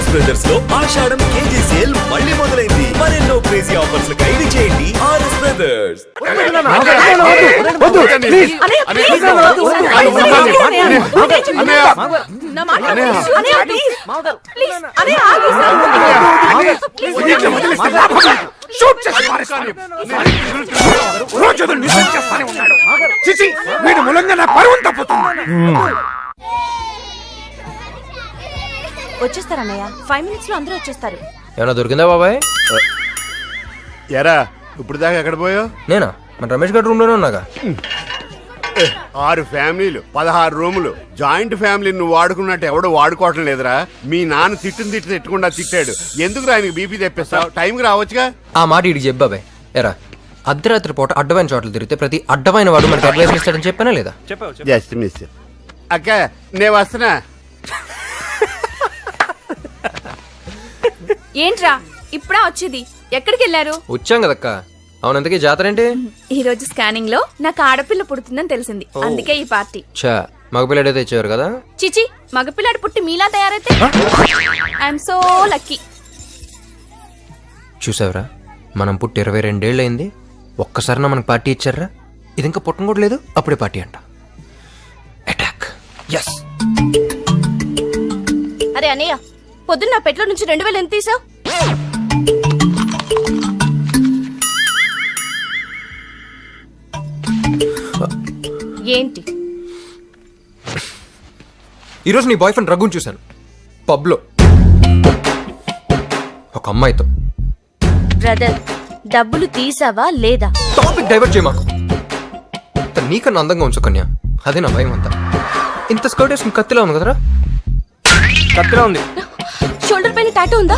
RS brothers లో ఆషాఢం KG sale మళ్ళీ మొదలైంది. మరెన్నో క్రేజీ ఆఫర్స్ ఖైదీ చేయండి ఆర్ఎస్ బ్రదర్స్. వచ్చేస్తారన్నయ్య, 5 minutes లో అందరూ వచ్చేస్తారు. ఏమన్నా దొరికిందా బాబాయ్? ఎరా ఇప్పుడు దాకా ఎక్కడ పోయావు? నేనా? మన రమేష్ గారి రూమ్ లోనే ఉన్నాగా. 6 ఫ్యామిలీలు 16 రూములు జాయింట్ ఫ్యామిలీ నువ్వు వాడుకున్నట్టు ఎవడో వాడుకోవటం లేదురా. మీ నాన్న తిట్టకుండా తిట్టాడు. ఎందుకు ఆయనకి బీపీ తెప్పిస్తావు? టైంకి రావచ్చుగా. ఆ మాట ఇడికి చెప్పు బాబాయ్. ఎరా అర్ధరాత్రి పూట అడ్డమైన చోట్ల తిరిగితే ప్రతి అడ్డమైన వాడు మనకి అడ్వైస్ ఇస్తాడని చెప్పానా లేదా? Just miss. అక్క నేను వస్తున్నా. ఏంట్రా ఇప్పుడా వచ్చేది? ఎక్కడికి వెళ్ళారు? వచ్చాం కదక్క. అవునంతకీ జాతర ఏంటి? ఈ రోజు స్కానింగ్ లో నాకు ఆడపిల్ల పుడుతుందని తెలిసింది, అందుకే ఈ పార్టీ. చా మగపిల్లడైతే ఇచ్చేవారు కదా. చిచి, మగపిల్లాడు పుట్టి మీలా తయారైతే ఐఎమ్ సో లక్కీ. చూసావరా, మనం పుట్టి 22 ఏళ్ళు అయింది. ఒక్కసారినా మనకు పార్టీ ఇచ్చారా? ఇది ఇంకా పుట్టం కూడా లేదు, అప్పుడే పార్టీ అంట. అటాక్. ఎస్. అరే అన్నయ్య, పొద్దున్న పెట్లో నుంచి 2000 ఎంత తీసావు? ఏంటి? ఈరోజు నీ బాయ్ ఫ్రెండ్ రఘుని చూశాను పబ్లో ఒక అమ్మాయితో. బ్రదర్, డబ్బులు తీసావా లేదా? టాపిక్ డైవర్ట్ చేయ మాకు. నీకన్నా అందంగా ఉంచు కన్యా, అదే నా భయం అంతా. ఇంత స్కర్ట్ వేసుకుని కత్తిలా ఉంది కదరా? కత్తిలా ఉంది. షోల్డర్ పైన టాటూ ఉందా?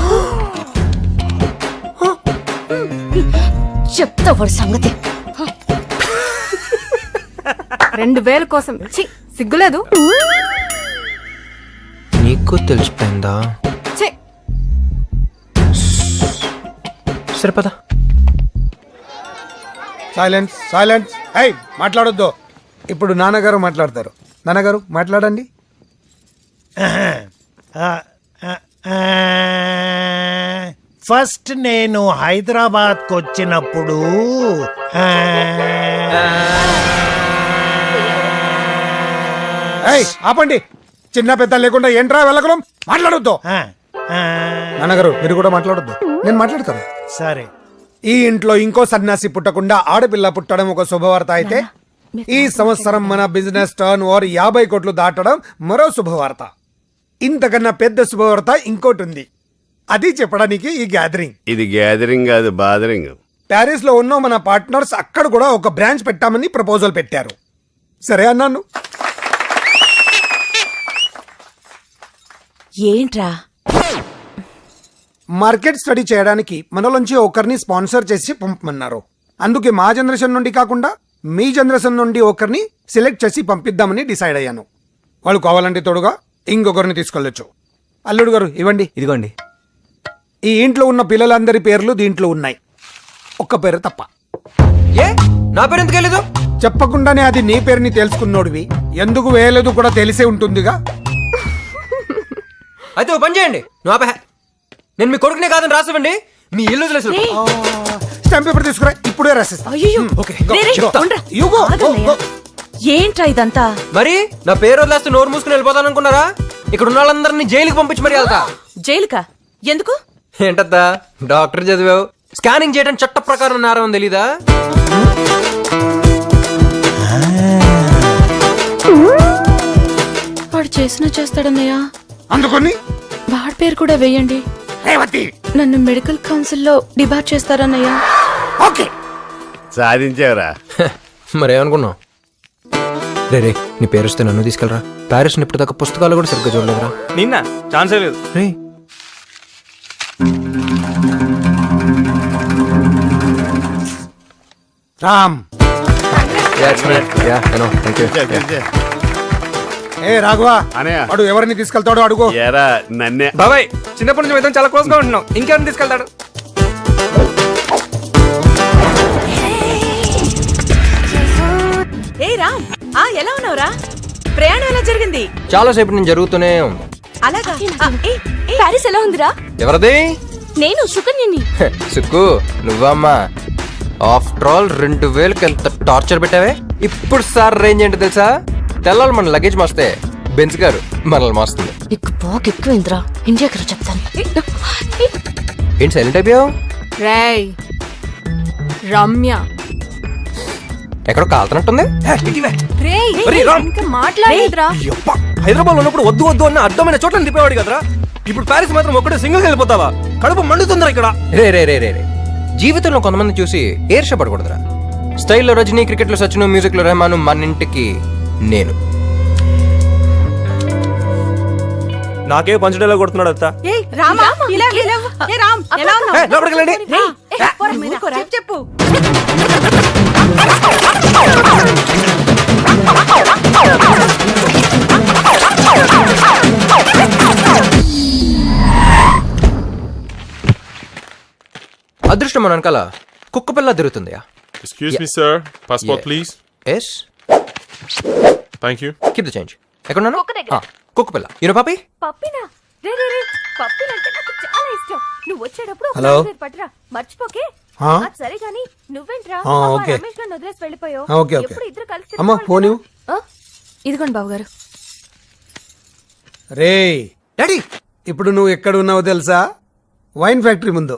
చెప్తా వాడి సంగతి. 2000 కోసం సిగ్గులేదు? నీకు తెలిసిపోయిందా? సరే పద. Silence silence. ఏయ్ మాట్లాడొద్దు. ఇప్పుడు నాన్నగారు మాట్లాడతారు. నాన్నగారు మాట్లాడండి. ఫస్ట్ నేను హైదరాబాద్కి వచ్చినప్పుడు ఏయ్ ఆపండి. చిన్న పెద్ద లేకుండా ఏంట్రా వెళ్ళగలం? మాట్లాడొద్దు. నాన్నగారు మీరు కూడా మాట్లాడొద్దు, నేను మాట్లాడతాను. సరే. ఈ ఇంట్లో ఇంకో సన్యాసి పుట్టకుండా ఆడపిల్ల పుట్టడం ఒక శుభవార్త అయితే, ఈ సంవత్సరం మన బిజినెస్ టర్న్ ఓవర్ 50 కోట్లు దాటడం మరో శుభవార్త. ఇంతకన్నా పెద్ద శుభవార్త ఇంకోటి ఉంది, అది చెప్పడానికి ఈ గ్యాదరింగ్. ఇది గ్యాదరింగ్ కాదు, బాదరింగ్. ప్యారిస్ లో ఉన్న మన పార్ట్నర్స్ అక్కడ కూడా ఒక బ్రాంచ్ పెట్టామని ప్రపోజల్ పెట్టారు. సరే అన్నాను. ఏంట్రా? మార్కెట్ స్టడీ చేయడానికి మనలోంచి ఒకరిని స్పాన్సర్ చేసి పంపమన్నారు. అందుకే మా జనరేషన్ నుండి కాకుండా మీ జనరేషన్ నుండి ఒకరిని సెలెక్ట్ చేసి పంపిద్దామని డిసైడ్ అయ్యాను. వాళ్ళు కావాలంటే తోడుగా ఇంకొకరిని తీసుకెళ్ళొచ్చు. అల్లుడు గారు ఇవ్వండి. ఇదిగోండి. ఈ ఇంట్లో ఉన్న పిల్లలందరి పేర్లు దీంట్లో ఉన్నాయి, ఒక్క పేరు తప్ప. ఏ నా పేరు ఎందుకు వెళ్ళలేదు? చెప్పకుండానే అది నీ పేరుని తెలుసుకున్నోడివి, ఎందుకు వేయలేదు కూడా తెలిసే ఉంటుందిగా. అయితే ఓ పని చేయండి, నువ్వు ఆపే. నేను మీ కొడుకునే కాదని రాసివ్వండి. మీ ఇల్లు తెలుసు. స్టాంప్ పేపర్ తీసుకురా, ఇప్పుడే రాసిస్తా. ఏంట్రా ఇదంతా? మరి నా పేరు వదిలేస్తే నోరు మూసుకుని వెళ్ళిపోతాను అనుకున్నారా? ఇక్కడ ఉన్న వాళ్ళందరినీ జైలుకి పంపించి మరి వెళ్తా. జైలుకా? ఎందుకు? ఏంటద్దా డాక్టర్ చదివావు, స్కానింగ్ చేయడం చట్ట ప్రకారం నేరం తెలీదా? వాడు చేసినా చేస్తాడన్నయ్యా. అందుకని వాడి పేరు కూడా వేయండి. నన్ను మెడికల్ కౌన్సిల్ లో డిబార్ చేస్తారన్నయ్యా. ఓకే, సాధించావురా. మరేమనుకున్నావు? రే నీ పేరు వస్తే నన్ను తీసుకెళ్ళరా. ప్యారిస్ ఇప్పుడు దాకా పుస్తకాలు కూడా సరిగ్గా చూడలేదురా. నిన్న ఛాన్సే లేదు. రే రామ్. ఏ రాఘవా, వాడు ఎవరిని తీసుకెళ్తాడో అడుగు. ఎరా నన్నే. బాబాయ్ చిన్నప్పటి నుంచి మేము చాలా క్లోజ్ గా ఉంటున్నాం, ఇంకెవరిని తీసుకెళ్తాడు? ఏ రామ్, ఎలా ఉన్నావురా? ప్రయాణం ఎలా జరిగింది? చాలా సేపు నేను జరుగుతూనే ఉంది. అలాగా? ప్యారిస్ ఎలా ఉందిరా? ఎవరది? నేను సుకన్యని. సుక్కు నువ్వమ్మా. ఆఫ్టర్ ఆల్ 2000కి ఎంత టార్చర్ పెట్టావే. ఇప్పుడు సార్ రేంజ్ ఏంటో తెలుసా? తెల్లాలి మన లగేజ్ మోస్తే బెంచ్ గారు మనల్ని మోస్తుంది. నీకు పోక్ ఎక్కువైందిరా. ఇండియాకి రా చెప్తాను. ఏంటి సైలెంట్ అయిపోయావు? రేయ్ రమ్య. ఎక్కడో కాలుతున్నట్టుంది. రేయ్ ఒరేయ్, రామ్. ఇంకా మాట్లాడేదిరా. హైదరాబాద్ ఉన్నప్పుడు వద్దు వద్దు అన్న అడ్డమైన చోట్ల తిప్పేవాడు కదరా. ఇప్పుడు ప్యారిస్ మాత్రం ఒక్కడే సింగిల్ వెళ్ళిపోతావా? కడుపు మండుతుందిరా ఇక్కడ. రే రే రే రే రే జీవితంలో కొంతమంది చూసి ఏర్షపడకూడదురా. స్టైల్లో రజనీ, క్రికెట్లో సచిన్, మ్యూజిక్లో రెహమాన్, మన ఇంటికి నేను. నాకే పంచడేలా కొడుతున్నాడు అత్త. లోపలికి వెళ్ళండి. చెప్పు. అదృష్టం మన వెనకాల కుక్క పిల్ల తిరుగుతుందయా. Excuse me, sir. Passport, please. Yes Thank you. Keep the change. ఎక్కడున్నాను? కుక్క పిల్ల. యూనో పాపి? పప్పినా? రే రే రే పప్పినంటే నాకు చాలా ఇష్టం. నువ్వు వచ్చేటప్పుడు హలో. పట్టరా మర్చిపోకే. ఆ? సరే గాని నువ్వేంట్రా ఆ, ఓకే. రమేష్ గారిని వదిలేసి వెళ్ళిపోయావు. Okay, okay. ఎప్పుడు ఇద్దరు కలిసి అమ్మా, తిరగాలి ఫోన్ కదా? ఇవ్వు. ఆ? ఇదిగోండి బాబు గారు. రే డాడీ ఇప్పుడు నువ్వు ఎక్కడ ఉన్నావో తెలుసా? వైన్ ఫ్యాక్టరీ ముందు.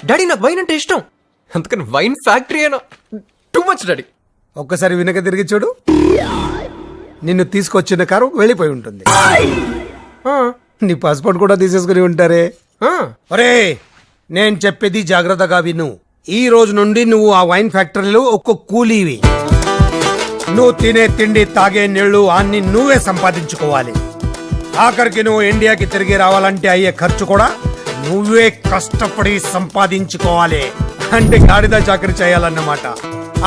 డాడీ నాకు వైన్ అంటే ఇష్టం, అందుకని వైన్ ఫ్యాక్టరీ అయినా టూ మచ్ డాడీ. ఒక్కసారి వెనక తిరిగి చూడు. నిన్ను తీసుకొచ్చిన కారు వెళ్ళిపోయి ఉంటుంది. నీ పాస్పోర్ట్ కూడా తీసేసుకుని ఉంటారే. ఒరే నేను చెప్పేది జాగ్రత్తగా విను. ఈ రోజు నుండి నువ్వు ఆ వైన్ ఫ్యాక్టరీలో ఒక్క కూలీవి. నువ్వు తినే తిండి, తాగే నీళ్లు అన్ని నువ్వే సంపాదించుకోవాలి. ఆఖరికి నువ్వు ఇండియాకి తిరిగి రావాలంటే అయ్యే ఖర్చు కూడా నువ్వే కష్టపడి సంపాదించుకోవాలి. అంటే గాడిద చాకరీ చేయాలన్నమాట.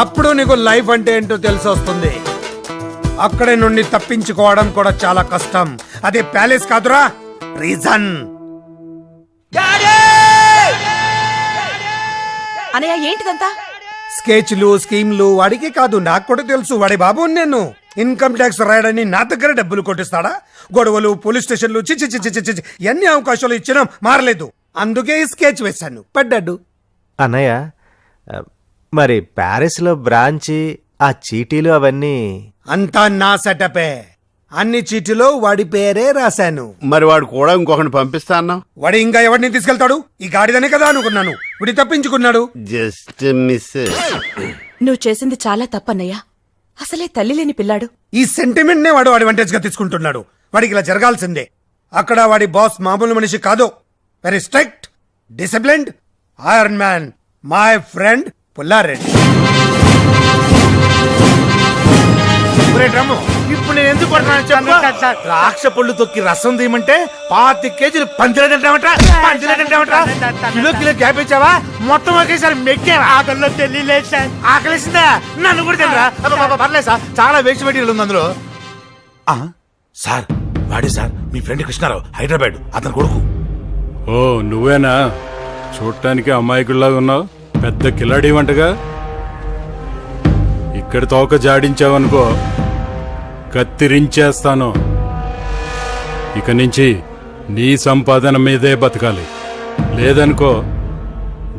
అప్పుడు నీకు లైఫ్ అంటే ఏంటో తెలిసి వస్తుంది. అక్కడే నుండి తప్పించుకోవడం కూడా చాలా కష్టం. అదే ప్యాలెస్ కాదురా, రీజన్. అనయ్య ఏంటిదంతా? స్కెచ్లు, స్కీమ్లు వాడికి కాదు, నాకు కూడా తెలుసు. వాడి బాబు నేను ఇన్కమ్ ట్యాక్స్ రాయడని నా దగ్గర డబ్బులు కొట్టిస్తాడా? గొడవలు, పోలీస్ స్టేషన్లు, చిచి చిచి చిచి చిచి ఎన్ని అవకాశాలు ఇచ్చినా మారలేదు. అందుకే ఈ స్కెచ్ వేశాను, పడ్డాడు. అన్నయ్య మరి ప్యారిస్లో బ్రాంచి, ఆ చీటీలు అవన్నీ అంతా నా సెటపే. అన్ని చీటిలో వాడి పేరే రాశాను. మరి వాడు కూడా ఇంకొకటి పంపిస్తా అన్నావు. వాడు ఇంకా ఎవరిని తీసుకెళ్తాడు? ఈ గాడిదనే కదా అనుకున్నాను. వాడి తప్పించుకున్నాడు. Just miss. నువ్వు చేసింది చాలా తప్పన్నయ్య. అసలే తల్లి లేని పిల్లాడు. ఈ సెంటిమెంట్ నే వాడు అడ్వాంటేజ్ గా తీసుకుంటున్నాడు. వాడికి ఇలా జరగాల్సిందే. అక్కడ వాడి బాస్ మామూలు మనిషి కాదు. Very strict, disciplined, iron man, my friend Pulla Reddy. ఇప్పుడు నేను ఎందుకు కొడుతున్నాను చెప్పు? ద్రాక్ష పళ్ళు తొక్కి రసం తీయమంటే 25 కేజీలు పంచలేదంటామట. కిలో కిలో గ్యాప్ ఇచ్చావా? మొత్తం ఒకేసారి మెక్కావా? ఆకలిలో తెలియలేదు సార్. ఆకలిసిందా? నన్ను కూడా తినరా? పర్లేదు సార్, చాలా వేస్ట్ మెటీరియల్ ఉంది అందులో. సార్ వాడే సార్, మీ ఫ్రెండ్ కృష్ణారావు, హైదరాబాద్, అతని కొడుకు. ఓ నువ్వేనా? చూడటానికి అమాయకుల్లాగా ఉన్నావు. పెద్ద కిలాడి వంటగా. ఇక్కడ తోక జాడించావనుకో, కత్తిరించేస్తాను. ఇక నుంచి నీ సంపాదన మీదే బతకాలి. లేదనుకో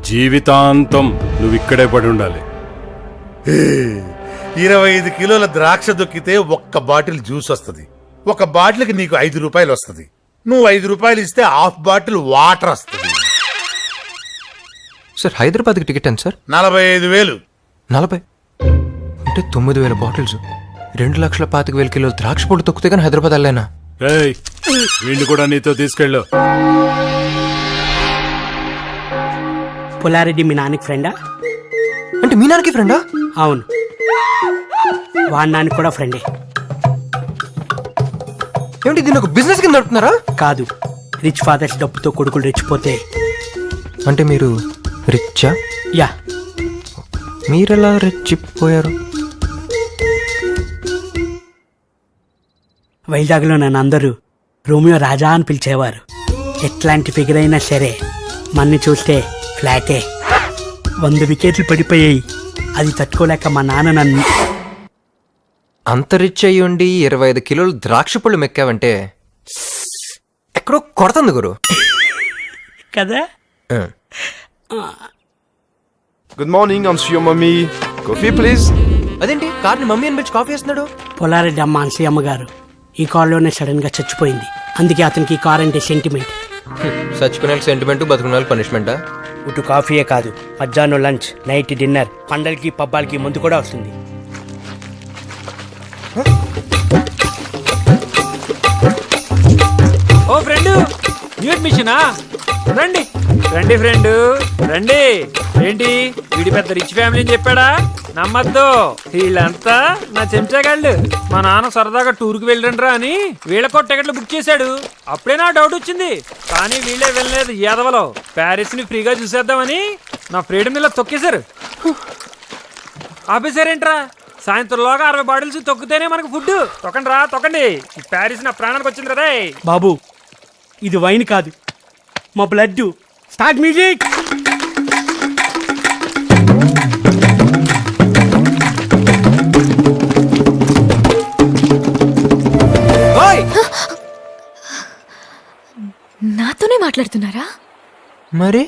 జీవితాంతం నువ్వు ఇక్కడే పడి ఉండాలి. 25 కిలోల ద్రాక్ష దొక్కితే ఒక్క బాటిల్ జ్యూస్ వస్తుంది. ఒక బాటిల్కి నీకు 5 రూపాయలు వస్తుంది. నువ్వు 5 రూపాయలు ఇస్తే హాఫ్ బాటిల్ వాటర్ వస్తుంది. సార్ హైదరాబాద్కి టికెట్ ఎంత సార్? 45,000. 40 అంటే 9,000 బాటిల్స్, 2,25,000 కిలోలు ద్రాక్ష పొడి తొక్కితే కానీ హైదరాబాద్ వెళ్ళలేనా? రేయ్ వీడిని కూడా నీతో తీసుకెళ్ళు. పుల్లారెడ్డి మీ నాన్నకి ఫ్రెండా? అంటే మీ నాన్నకి ఫ్రెండా? అవును, వాడి నాన్నకి కూడా ఫ్రెండే. ఏమిటి దీన్ని ఒక బిజినెస్ కింద నడుపుతున్నారా? కాదు, రిచ్ ఫాదర్స్ డబ్బుతో కొడుకులు రెచ్చిపోతే. అంటే మీరు రిచ్చా? యా. మీరెలా రెచ్చిపోయారు? వైజాగ్లో నన్ను అందరూ రోమియో రాజా అని పిలిచేవారు. ఎట్లాంటి ఫిగర్ అయినా సరే మన్ని చూస్తే ఫ్లాటే. 100 వికెట్లు పడిపోయాయి. అది తట్టుకోలేక మా నాన్న నన్ను. అంత రిచ్ అయ్యి ఉండి 25 కిలోలు ద్రాక్ష పళ్ళు మెక్కావంటే ఎక్కడో కొడుతుంది గురు. కదా? Good morning, I'm Sri mummy. Coffee please. అదేంటి కార్ని మమ్మీ అని పిలిచి కాఫీ వేస్తున్నాడు? పొలారెడ్డి అమ్మ అన్సీ అమ్మగారు ఈ కారులోనే సడన్ గా చచ్చిపోయింది. అందుకే అతనికి ఈ కార్ అంటే సెంటిమెంట్. చచ్చిపోయిన సెంటిమెంట్, బతుకున్న పనిష్మెంటా? ఇటు కాఫీయే కాదు, మధ్యాహ్నం లంచ్, నైట్ డిన్నర్, పండలకి పబ్బాలకి ముందు కూడా వస్తుంది. ఓ ఫ్రెండ్, న్యూ అడ్మిషనా? రండి రండి ఫ్రెండ్ రండి. ఏంటి వీడి పెద్ద రిచ్ ఫ్యామిలీ అని చెప్పాడా? నమ్మద్దు, వీళ్ళంతా నా చెంచాగాళ్ళు. మా నాన్న సరదాగా టూర్కి వెళ్ళండిరా అని వీళ్ళకో టికెట్లు బుక్ చేశాడు. అప్పుడే నా డౌట్ వచ్చింది, కానీ వీళ్ళే వెళ్ళలేదు. యాదవలో ప్యారిస్ ని ఫ్రీగా చూసేద్దామని నా ఫ్రీడమ్ ఇలా తొక్కేశారు. ఆపేశారేంట్రా? సాయంత్రంలోగా 60 బాటిల్స్ తొక్కితేనే మనకు ఫుడ్. తొక్కండి రా తొక్కండి. ఈ ప్యారిస్ నా ప్రాణానికి వచ్చింది కదా. బాబు, ఇది వైన్ కాదు, మా బ్లడ్. Start music. నాతోనే మాట్లాడుతున్నారా? మరి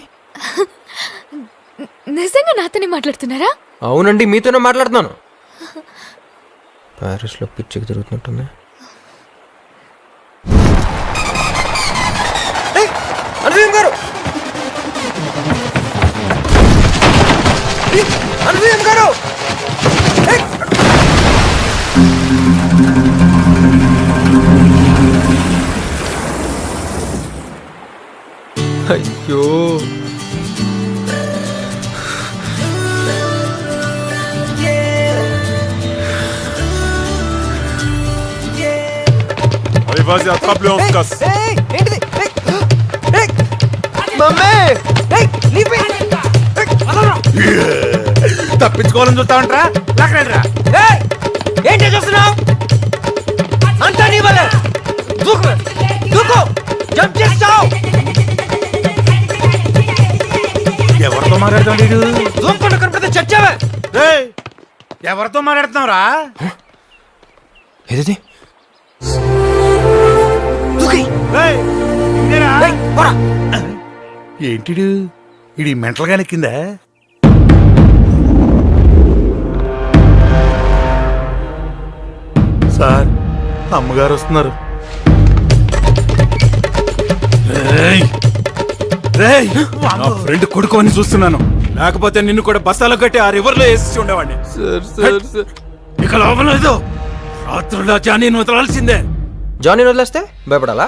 నిజంగా నాతోనే మాట్లాడుతున్నారా? అవునండి, మీతోనే మాట్లాడుతున్నాను. ప్యారిస్ లో పిచ్చికి తిరుగుతున్నట్టుంది. అనుసూయం గారు, అనుసూయం గారు. అయ్యో, Vas-y, attrape-le, on se casse. తప్పించుకోవాలని చూస్తా ఉంటారా? ఏంటి చూస్తున్నావు? అంతా నీ వల్లే. దూకు, దూకు, జంప్ చేస్తావు. ఎవరితో మాట్లాడుతాడు? దూకుండా కనపడితే చచ్చావే. ఎవరితో మాట్లాడుతున్నావురా? ఏది ఏంటిడు ఇది మెంటల్ గా నెక్కిందా? సార్, అమ్మగారు వస్తున్నారు. నా ఫ్రెండ్ కొడుకు అని చూస్తున్నాను, లేకపోతే నిన్ను కూడా బస్తాలో కట్టి ఆ రివర్ లో వేసి ఉండేవాడిని. ఇక లోపల లేదు. రాత్రుల్లో జానీని వదలాల్సిందే. జానీ వదిలేస్తే భయపడాలా?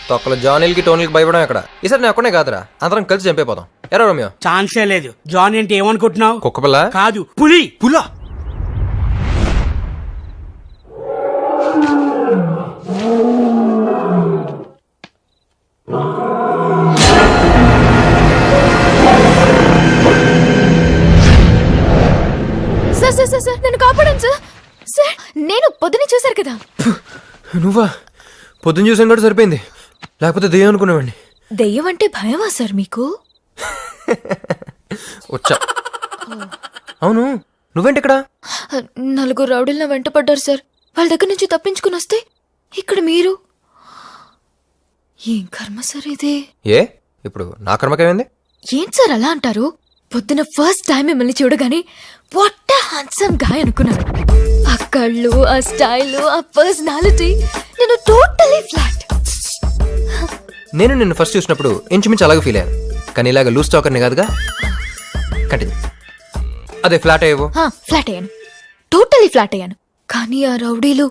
తొక్కల జానీలకి టోనీలకి భయపడం ఎక్కడ? ఈసారి నేను ఒక్కనే కాదురా, అందరం కలిసి చంపైపోతాం. ఎరా రోమియో? ఛాన్సే లేదు. జానీ అంటే ఏమనుకుంటున్నావు? కుక్కపిల్ల కాదు, పులి. పులా? సార్ సార్ సార్ సార్, నన్ను కాపాడండి సార్. సార్, నేను పొద్దునే చూశారు కదా. నువ్వా? పొద్దున్న చూసాను కూడా సరిపోయింది, లేకపోతే దెయ్యం అనుకునేవాడిని. దెయ్యం అంటే భయమా సార్ మీకు? వచ్చా. అవును, నువ్వేంటి ఇక్కడ? నలుగురు రౌడీలు నా వెంట పడ్డారు సార్. వాళ్ళ దగ్గర నుంచి తప్పించుకుని వస్తే ఇక్కడ మీరు. ఏం కర్మ సార్ ఇది? ఏ ఇప్పుడు నా కర్మకేమైంది? ఏం సార్ అలా అంటారు? పొద్దున ఫస్ట్ టైం మిమ్మల్ని చూడగానే వాట్ హ్యాండ్సమ్ గాయ్ అనుకున్నాను. ఆ కళ్ళు, ఆ స్టైల్, ఆ పర్సనాలిటీ, నేను టోటలీ ఫ్లాట్. నేను నిన్ను ఫస్ట్ చూసినప్పుడు ఇంచుమించు అలాగే ఫీల్ అయ్యాను, కానీ ఇలాగ లూజ్ టాకర్ని కాదుగా. కంటిన్యూ. అదే ఫ్లాట్ అయ్యేవో? ఫ్లాట్ అయ్యాను, టోటలీ ఫ్లాట్ అయ్యాను. కానీ ఆ రౌడీలు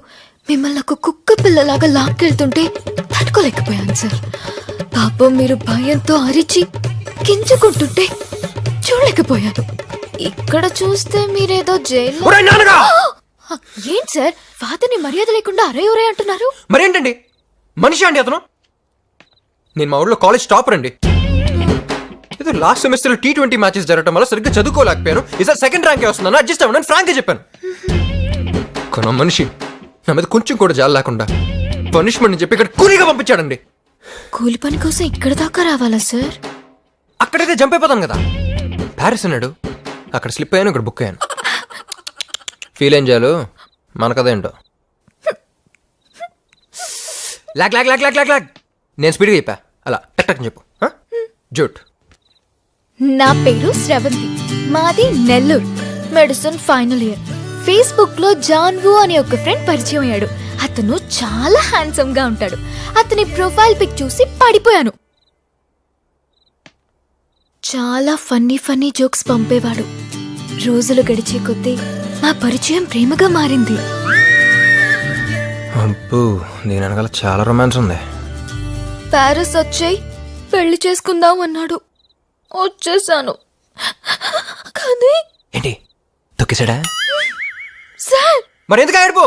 మిమ్మల్ని ఒక కుక్క పిల్లలాగా లాక్కెళ్తుంటే తట్టుకోలేకపోయాను సార్. పాపం మీరు భయంతో అరిచి గింజుకుంటుంటే చూడలేకపోయాను. ఇక్కడ చూస్తే మీరేదో జైల్లో. ఏంటి సార్, ఫాదర్ని మర్యాద లేకుండా అరే ఒరే అంటున్నారు? మరేంటండి, మనిషి అండి అతను. నేను మా ఊళ్ళో కాలేజ్ టాపర్ అండి. ఏదో లాస్ట్ సెమిస్టర్ T20 మ్యాచెస్ జరగడం వల్ల సరిగ్గా చదువుకోలేకపోయాను. ఈసారి సెకండ్ ర్యాంకే వస్తున్నాను, అడ్జస్ట్ అవ్వను ఫ్రాంక్గా చెప్పాను. కొన మనిషి నా మీద కొంచెం కూడా జాలి లేకుండా పనిష్మెంట్ అని చెప్పి ఇక్కడ కూలీగా పంపించాడండి. కూలి పని కోసం ఇక్కడ దాకా రావాలా సార్? అక్కడైతే జంప్ అయిపోతాను కదా. ప్యారిస్ అన్నాడు, అక్కడ స్లిప్ అయ్యాను, ఇక్కడ బుక్ అయ్యాను. ఫీల్ ఏం చేయాలి మనకదేంటో. లాగ్ లాగ్ లాగ్ లాగ్ లాగ్ లాగ్. నేను స్పీడ్గా చెప్పా అలా టక్ టక్ చెప్పు జూట్. నా పేరు శ్రవంతి, మాది Nellore, medicine final year. Facebook లో జాన్వు అనే ఒక ఫ్రెండ్ పరిచయం అయ్యాడు. అతను చాలా హ్యాండ్సమ్ గా ఉంటాడు. అతని ప్రొఫైల్ పిక్ చూసి పడిపోయాను. చాలా ఫన్నీ జోక్స్ పంపేవాడు. రోజులు గడిచే కొద్దీ మా పరిచయం ప్రేమగా మారింది. అబ్బో దీని వెనకాల చాలా రొమాన్స్ ఉంది. ప్యారిస్ వచ్చాయి, పెళ్లి చేసుకుందాం అన్నాడు. వచ్చేసాను. కానీ ఏంటి తొక్కేసాడా? సార్, మరి ఎందుకు ఆడిపో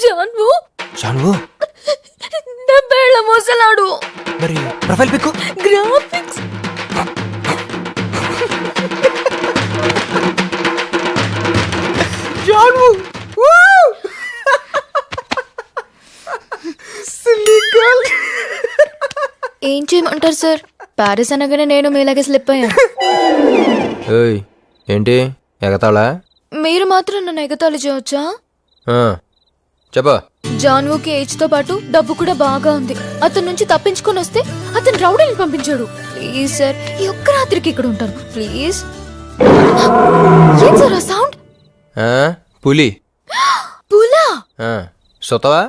జాన్వు జాన్వు 70 ఏళ్ల మోసలాడు. మరి ప్రొఫైల్ పిక్ గ్రాఫిక్స్ జాన్వు ఏం చేయమంటారు సార్? ప్యారిస్ అనగానే నేను మీలాగే స్లిప్ అయ్యాను. ఏయ్ ఏంటి ఎగతాళా? మీరు మాత్రం నన్ను ఎగతాళి చేయవచ్చా? చెప్పా. జాన్వుకి ఏజ్ తో పాటు డబ్బు కూడా బాగా ఉంది. అతని నుంచి తప్పించుకొని వస్తే అతను రౌడీని పంపించాడు. ప్లీజ్ సార్, ఈ ఒక్క రాత్రికి ఇక్కడ ఉంటాను ప్లీజ్. ఏం సార్ ఆ సౌండ్? పులి. పులా? సొతవా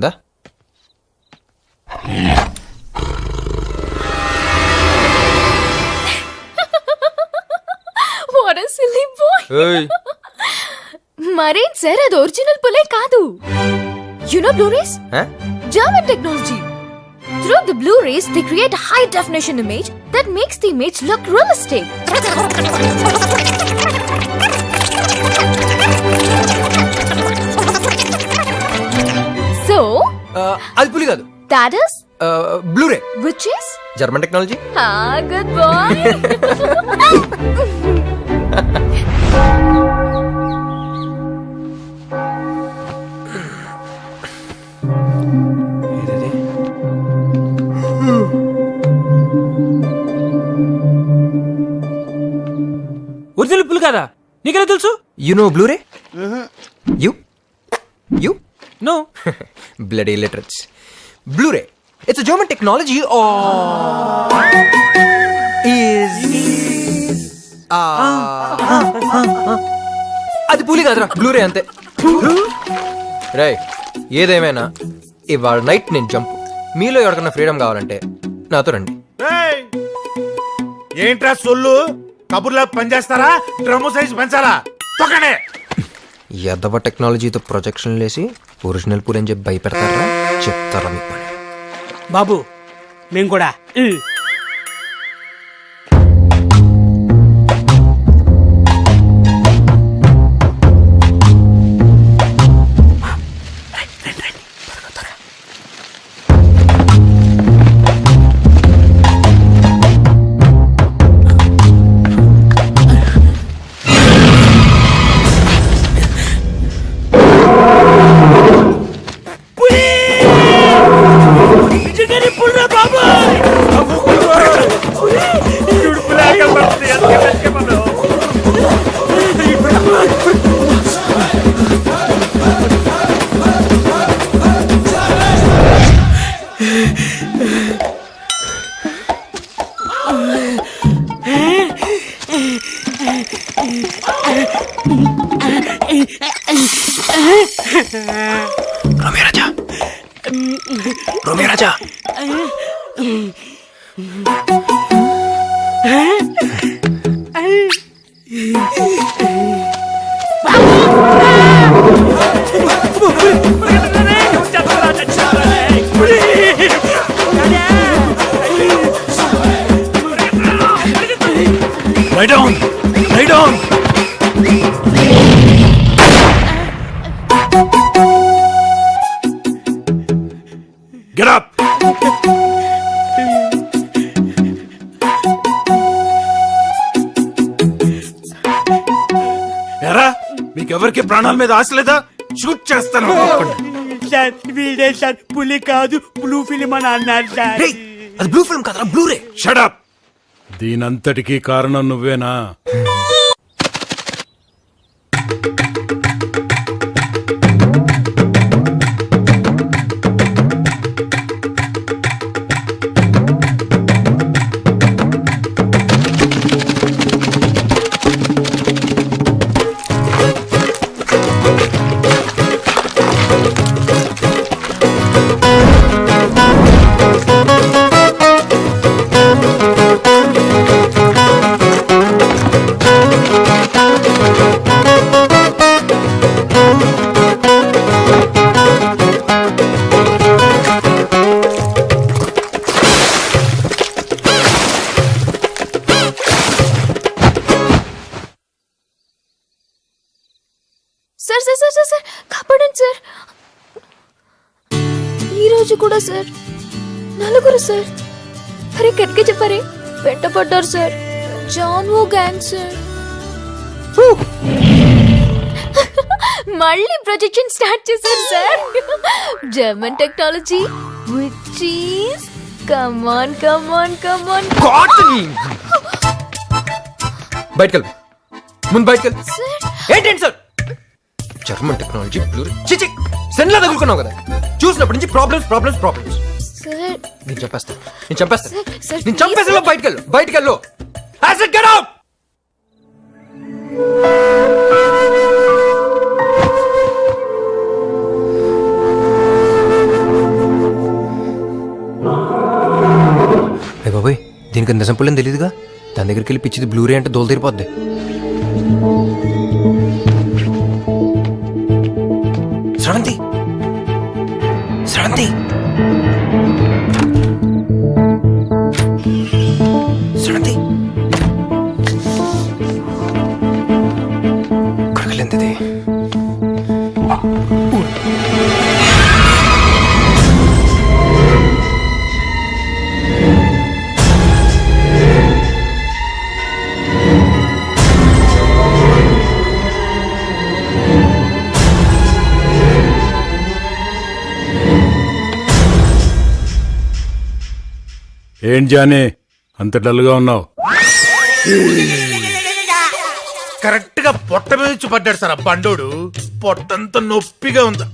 దా. What a silly boy. మరేం సార్, అది ఒరిజినల్ పులే కాదు. You know Blu-rays? German technology. Through the Blu-rays, they create a high definition image that makes the image look realistic. So, అది పులి కాదు. that is Blu ray. which is German technology. good boy. Original పుల్ కదా, నీకెలా తెలుసు? You know Blu ray? You know. Bloody literates. Blu ray it's German technology. అది పులి కాదురా, బ్లూరే అంతే. రే ఏదేమైనా ఇవాళ నైట్ నేను జంప్. మీలో ఎవరికైనా ఫ్రీడమ్ కావాలంటే నాతో రండి. ఏయ్! ఏంట్రా సొల్లు? కబుర్లా పనిచేస్తారా? డ్రమ్ము సైజ్ పెంచాలా? తొక్కనే. ఎదవ టెక్నాలజీతో ప్రొజెక్షన్ లేసి ఒరిజినల్ పూరి అని చెప్పి భయపెడతారా? చెప్తారా మీకు పని. బాబు మేము కూడా రోమియో రాజా. Lie down! Lie down! Get up! ఎరా మీకెవరికి ప్రాణాల మీద ఆశ లేదా? షూట్ చేస్తాను. సార్ వీడే సార్, పులి కాదు బ్లూ ఫిలిం అని అన్నారు సార్. అది బ్లూ ఫిల్మ్ కాదురా, బ్లూరే. Shut up. దీనంతటికీ కారణం నువ్వేనా? Sir sir sir sir sir కాపాడండి సార్. ఈరోజు కూడా సార్ 4 సార్. అరే కట్కే చెప్పారే వెంట పడ్డారు సార్. జాన్వో గ్యాంగ్ సార్. మళ్ళీ ప్రొజెక్షన్ స్టార్ట్ చేశారు sir. German technology which is come on come on come on. బయటకెళ్ళు, ముందు బయటకెళ్ళు. సార్ ఏంటండి సార్ జర్మన్ టెక్నాలజీ చిచి సెన్లా తగులుకున్నావు కదా, చూసినప్పటి నుంచి ప్రాబ్లమ్స్ ప్రాబ్లమ్స్ ప్రాబ్లమ్స్. సార్ నేను చెప్పేస్తా నేను చెప్పేస్తా సార్, సార్, నేను చంపేస్తా. బయటకెళ్ళు బయటకెళ్ళు. I said get out! బాబాయ్ దీనికి అంత సింపుల్ అని తెలియదుగా. దాని దగ్గరికి వెళ్ళి పిచ్చిది బ్లూరే అంటే దోలు తీరిపోద్ది. శ్రవంతి శ్రవంతి శ్రవంతి కొడకలేంతది. ఏం జానే అంత డల్గా ఉన్నావు? కరెక్ట్ గా పొట్ట మీద వచ్చి పడ్డాడు సార్ ఆ బండోడు. పొట్టంతా నొప్పిగా ఉందా?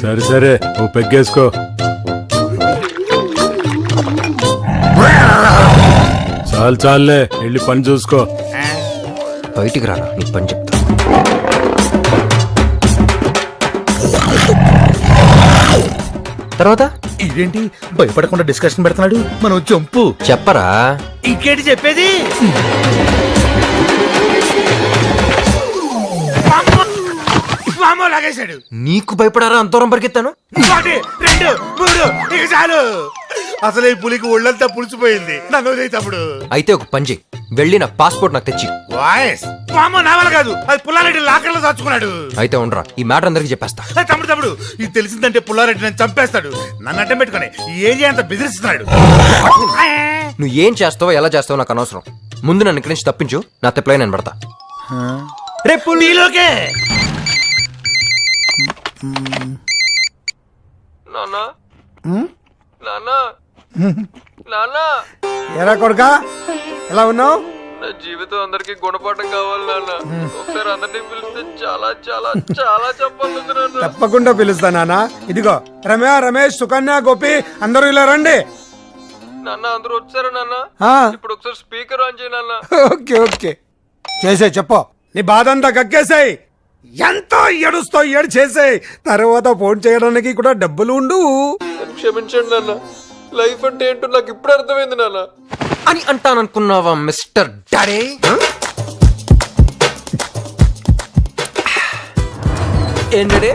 సరే సరే ఓ పెగ్గేసుకో. చాలు చాలులే వెళ్ళి పని చూసుకో. బయటికి రారా నీ పని చెప్తా. తర్వాత ఇదేంటి భయపడకుండా డిస్కషన్ పెడుతున్నాడు? మనం చంపు చెప్పరా. ఇంకేంటి చెప్పేది? లాగేశాడు. నీకు భయపడారా అంత దూరం పరిగెత్తాను? 1 2 3 ఇక చాలు. అసలు ఈ పులికి ఒళ్ళంతా పులిసిపోయింది. నన్ను వదిలేయ్ తమ్ముడు. అయితే ఒక పని చెయ్యి, వెళ్ళి నా పాస్పోర్ట్ నాకు తెచ్చి. వాయిస్ వామ్మో, నా వల్ల కాదు. అది పుల్లారెడ్డి లాకర్లో దాచుకున్నాడు. అయితే ఉండరా ఈ మ్యాటర్ అందరికి చెప్పేస్తా. తమ్ముడు ఇది తెలిసిందంటే పుల్లారెడ్డి నన్ను చంపేస్తాడు. నన్ను అడ్డం పెట్టుకుని ఈ ఏరియా అంతా బెదిరిస్తున్నాడు. నువ్వు ఏం చేస్తావో ఎలా చేస్తావో నాకు అనవసరం. ముందు నన్ను ఇక్కడి నుంచి తప్పించు, నా తెప్పలై నేను పడతా. రేపు నీలోకే ఎరా కొడుకా ఎలా ఉన్నావు? నా జీవితం అందరికి గుణపాఠం కావాలి నాన్న. ఒకసారి అందరినీ పిలిస్తే చాలా చాలా చాలా చెప్పాలి నాన్న. తప్పకుండా పిలుస్తా నాన్న. ఇదిగో రమ్య, రమేష్, సుకన్య, గోపి అందరూ ఇలా రండి. నాన్న అందరూ వచ్చారా నాన్న? ఆ, ఇప్పుడు ఒకసారి స్పీకర్ ఆన్ చేయి నాన్న. ఓకే ఓకే చేసే చెప్పు. నీ బాధ అంతా కక్కేసాయి. ఎంతో ఏడుస్తో ఏడు చేసాయి. తర్వాత ఫోన్ చేయడానికి కూడా డబ్బులు ఉండు. క్షమించండి నాన్న. లైఫ్ అంటే ఏంటో నాకు ఇప్పుడు అర్థమైంది నాన్న అని అంటాననుకున్నావా మిస్టర్ డాడీ? ఏంటంటే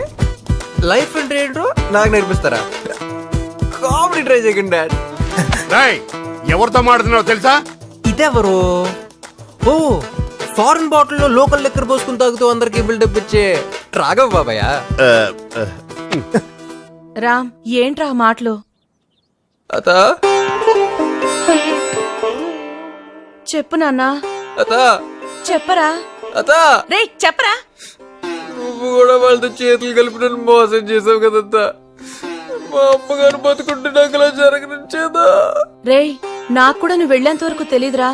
లైఫ్ అంటే ఏంటో నాకు నేర్పిస్తారా? కామెడీ ట్రై చేయకండి డాడ్. రాయ్ ఎవరితో మాడుతున్నావు తెలుసా? ఇదెవరు? ఓ ఫారెన్ బాటిల్లో లోకల్ లెక్కర్ పోసుకుని తాగుతూ అందరికి బిల్డప్ ఇచ్చే రాఘవ్ బాబాయ్. రామ్ ఏంట్రా మాటలు? అత చెప్పు నాన్న. అత చెప్పరా. అత రే చెప్పరా. నువ్వు కూడా వాళ్ళతో చేతులు కలిపి నన్ను మోసం చేసావు కదంతా. మా అమ్మగారు బతుకుంటే నాకు ఇలా జరగనిచ్చేదా? రే నాకు కూడా నువ్వు వెళ్ళేంత వరకు తెలీదురా.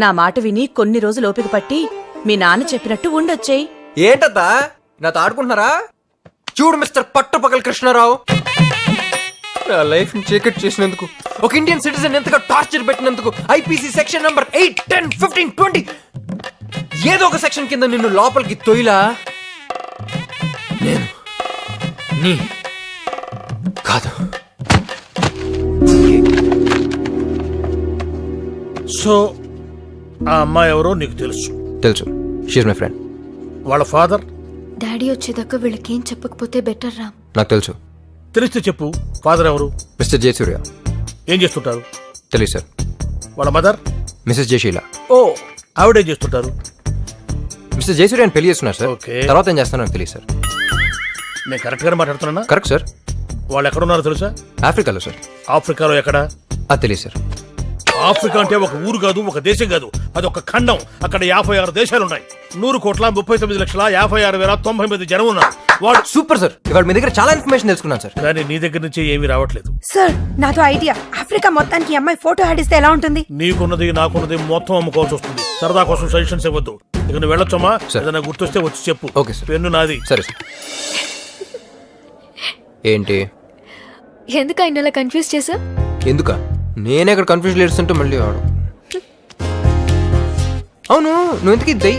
నా మాట విని కొన్ని రోజులు ఓపిక పట్టి మీ నాన్న చెప్పినట్టు ఉండొచ్చేయి. ఏంటత్తా నాతో ఆడుకుంటున్నారా? చూడు మిస్టర్ పట్టుపగల కృష్ణారావు, నా లైఫ్ ని చీకట్ చేసినందుకు, ఒక ఇండియన్ సిటిజన్ ఎంతగా టార్చర్ పెట్టినందుకు ఐపీసీ సెక్షన్ నంబర్ 8, 10, 15, 20 ఏదో ఒక సెక్షన్ కింద నిన్ను లోపలికి తొయిలా నేను నీ కాదు. సో ఆ అమ్మాయి ఎవరో నీకు తెలుసు. తెలుసు. She's my friend. వాళ్ళ ఫాదర్? డాడీ వచ్చేదాకా వీళ్ళకేం చెప్పకపోతే బెటర్ రామ్. నాకు తెలుసు. తెలిస్తే చెప్పు. ఫాదర్ ఎవరు? మిస్టర్ జయసూర్య. ఏం చేస్తుంటారు? తెలియదు సార్. వాళ్ళ మదర్? మిసెస్ జయశీల. ఓ, ఆవిడేం చేస్తుంటారు? మిస్టర్ జయసూర్య అని పెళ్లి చేస్తున్నారు సార్. ఓకే. తర్వాత ఏం చేస్తానో నాకు తెలియదు సార్. నేను కరెక్ట్ గానే మాట్లాడుతున్నా? Correct sir. వాళ్ళు ఎక్కడున్నారో తెలుసా? ఆఫ్రికాలో సార్. ఆఫ్రికాలో ఎక్కడ? అది తెలియదు సార్. ఆఫ్రికా అంటే ఒక ఊరు కాదు, ఒక దేశం కాదు, అది ఒక ఖండం. అక్కడ 56 దేశాలు ఉన్నాయి. 100,39,56,099 జనం ఉన్నారు. వాడు సూపర్ సార్. ఇవాళ మీ దగ్గర చాలా ఇన్ఫర్మేషన్ తెలుసుకున్నాను సార్. కానీ నీ దగ్గర నుంచి ఏమీ రావట్లేదు. సార్ నాతో ఐడియా. ఆఫ్రికా మొత్తానికి ఈ అమ్మాయి ఫోటో ఆడిస్తే ఎలా ఉంటుంది? నీకున్నది నాకున్నది మొత్తం అమ్ముకోవాల్సి వస్తుంది. సరదా కోసం సజెషన్స్ ఇవ్వద్దు. ఇక నువ్వు వెళ్ళొచ్చమ్మా. ఏదైనా గుర్తొస్తే వచ్చి చెప్పు. Okay sir. పెన్ను నాది. సరే సార్. ఏంటి? ఎందుకు ఆయన అలా కన్ఫ్యూజ్ చేసా? ఎందుక? నేనే ఇక్కడ కన్ఫ్యూజన్ లేడుస్తుంటే మళ్ళీ వాడు. అవును, నువ్వు ఎందుకు దయ్యి